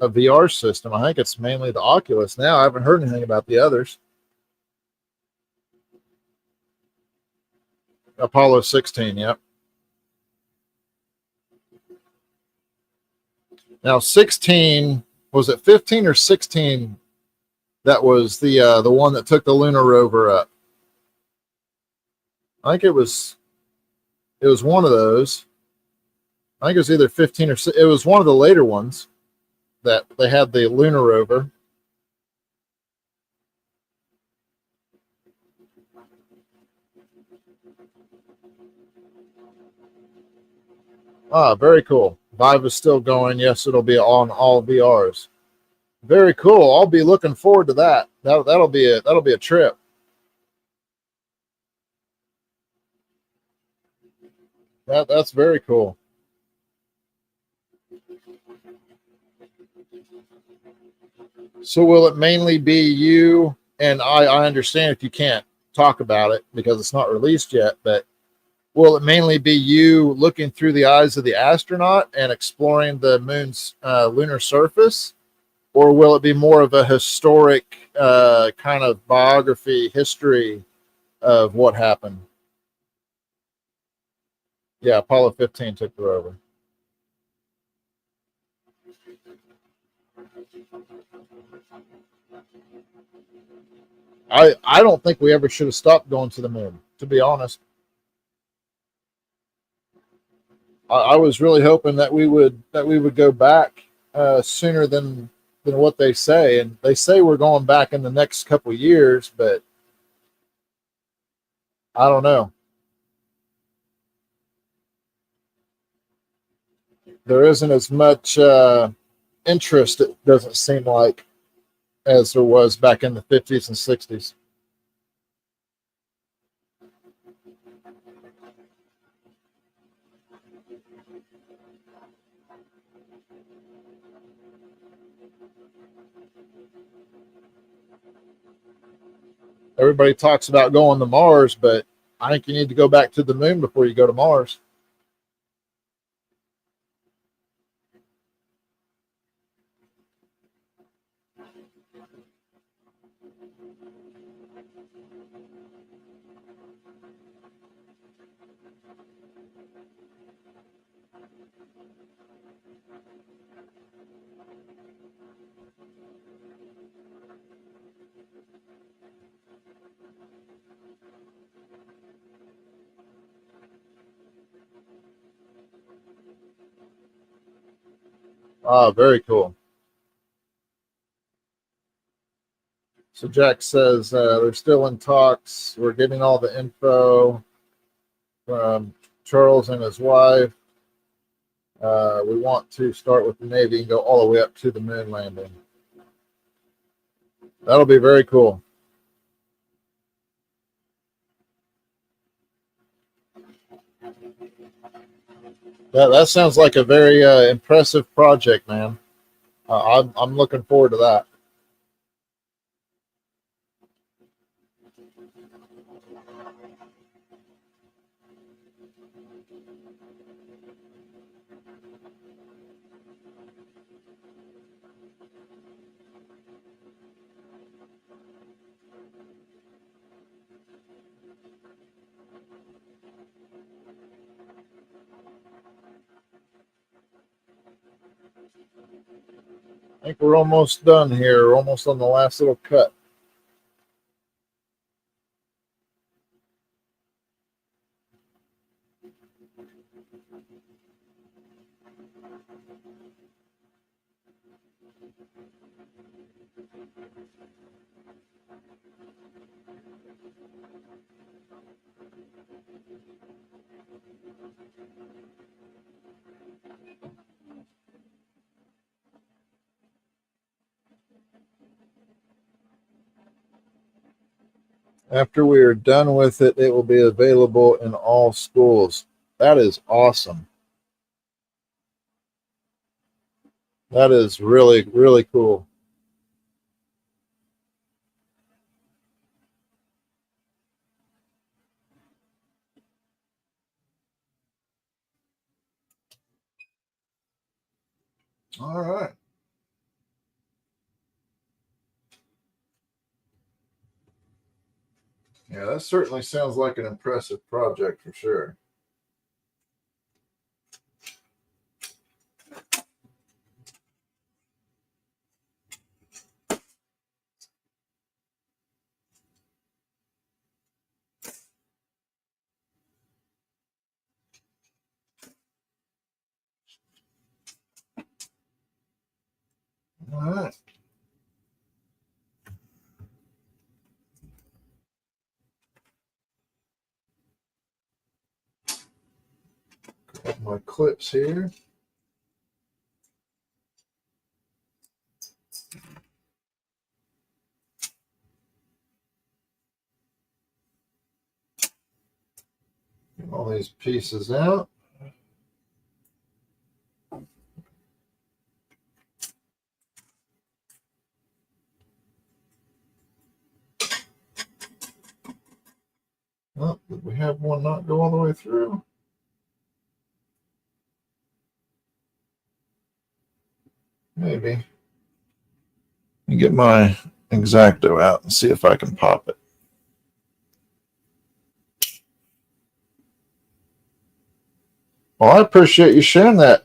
VR system. I think it's mainly the Oculus now. I haven't heard anything about the others. Apollo 16, yep. Now 16, was it 15 or 16? That was the one that took the lunar rover up. I think it was one of those. I think it was either 15 or it was one of the later ones that they had the lunar rover. Ah, very cool. Vive is still going. Yes, it'll be on all VRs. Very cool. I'll be looking forward to that. That'll be a trip. That's very cool. So will it mainly be you? And I understand if you can't talk about it because it's not released yet, but will it mainly be you looking through the eyes of the astronaut and exploring the moon's lunar surface? Or will it be more of a historic kind of biography, history of what happened? Yeah, Apollo 15 took the rover. I don't think we ever should have stopped going to the moon, to be honest. I was really hoping that we would go back sooner than what they say, and they say we're going back in the next couple of years, but I don't know. There isn't as much interest, it doesn't seem like, as there was back in the 50s and 60s. Everybody talks about going to Mars, but I think you need to go back to the moon before you go to Mars. Ah, very cool. So Jack says they're still in talks. We're getting all the info from Charles and his wife. We want to start with the Navy and go all the way up to the moon landing. That'll be very cool. That sounds like a very impressive project, man. I'm looking forward to that. I think we're almost done here. We're almost on the last little cut. After we are done with it, it will be available in all schools. That is awesome. That is really, really cool. All right. Yeah, that certainly sounds like an impressive project for sure. All right. Got my clips here. Get all these pieces out. Oh, did we have one not go all the way through? Maybe. Let me get my X-Acto out and see if I can pop it. Well, I appreciate you sharing that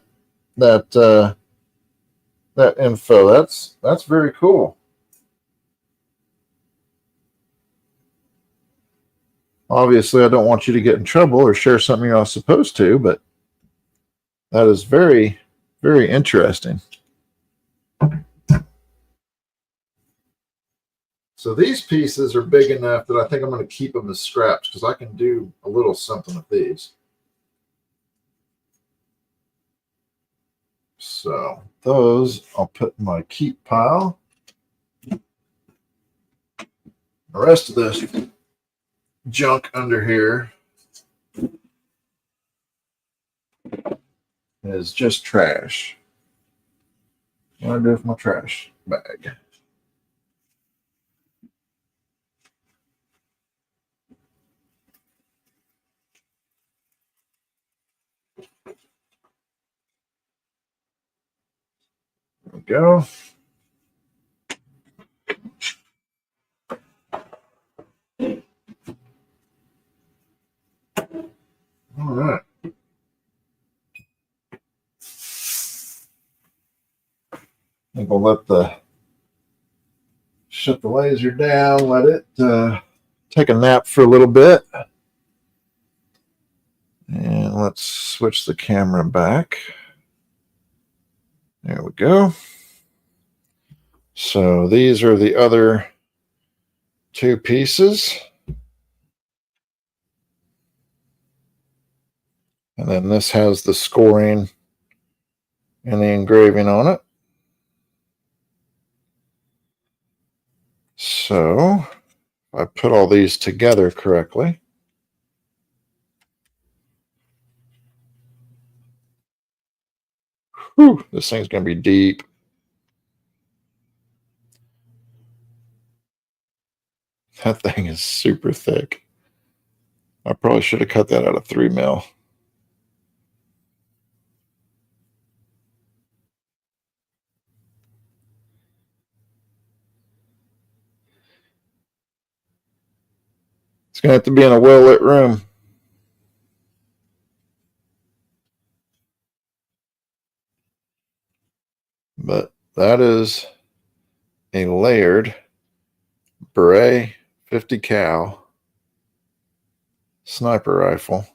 info. That's very cool. Obviously, I don't want you to get in trouble or share something you're not supposed to, but that is very, very interesting. So these pieces are big enough that I think I'm going to keep them as scraps because I can do a little something with these. So those I'll put in my keep pile. The rest of this junk under here is just trash. What do I do with my trash bag? There we go. All right. I think we'll shut the laser down, let it take a nap for a little bit. And let's switch the camera back. There we go. So these are the other two pieces. And then this has the scoring and the engraving on it. So if I put all these together correctly, whew, this thing's going to be deep. That thing is super thick. I probably should have cut that out of 3mm. It's going to have to be in a well-lit room. But that is a layered Beret 50 cal sniper rifle.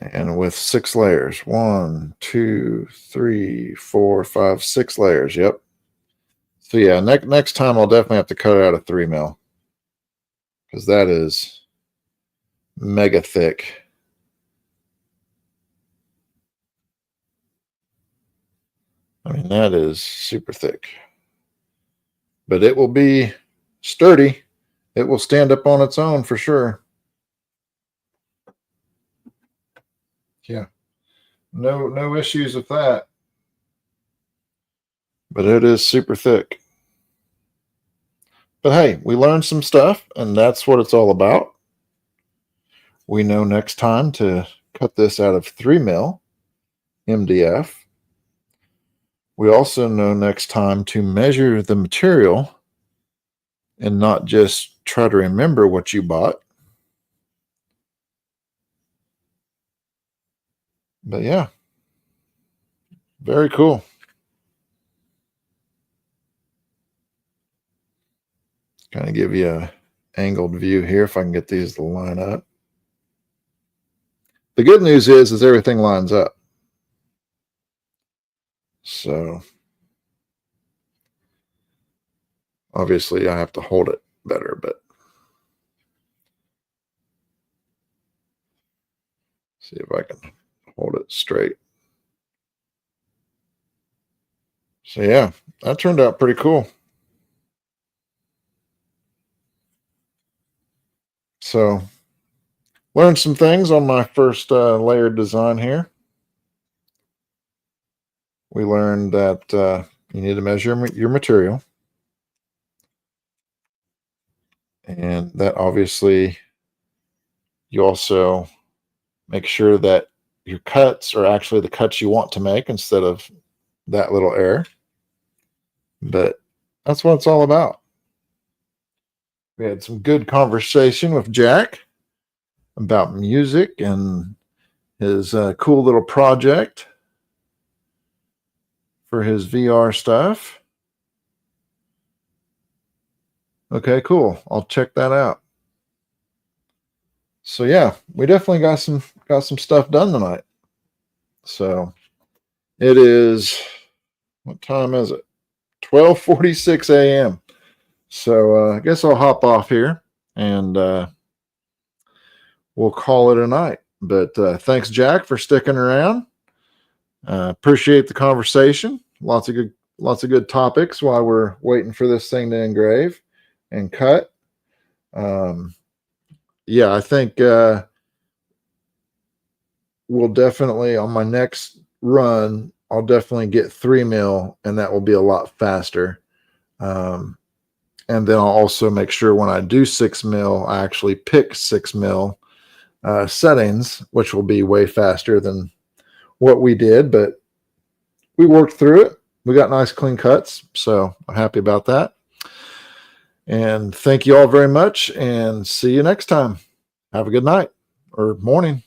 And with 6 layers. 1, 2, 3, 4, 5, 6 layers. Yep. So yeah, next time I'll definitely have to cut it out of 3mm. Because that is mega thick. I mean, that is super thick. But it will be sturdy. It will stand up on its own for sure. Yeah. No issues with that. But it is super thick. But hey, we learned some stuff, and that's what it's all about. We know next time to cut this out of 3mm MDF. We also know next time to measure the material and not just try to remember what you bought. But yeah, very cool. Kind of give you a angled view here if I can get these to line up. The good news is everything lines up. So obviously I have to hold it better, but see if I can hold it straight. So yeah, that turned out pretty cool. So learned some things on my first layered design here. We learned that you need to measure your material. And that obviously you also make sure that your cuts are actually the cuts you want to make instead of that little error. But that's what it's all about. We had some good conversation with Jack about music and his cool little project for his VR stuff. Okay, cool. I'll check that out. So yeah, we definitely got some stuff done tonight. So it is, what time is it? 12:46 a.m. So I guess I'll hop off here and we'll call it a night. But thanks, Jack, for sticking around. Appreciate the conversation. Lots of good topics while we're waiting for this thing to engrave and cut. Yeah, I think we'll definitely, on my next run, I'll definitely get 3 mil, and that will be a lot faster. And then I'll also make sure when I do 6 mil, I actually pick 6 mil settings, which will be way faster than what we did, but we worked through it. We got nice clean cuts, so I'm happy about that. And thank you all very much, and see you next time. Have a good night or morning.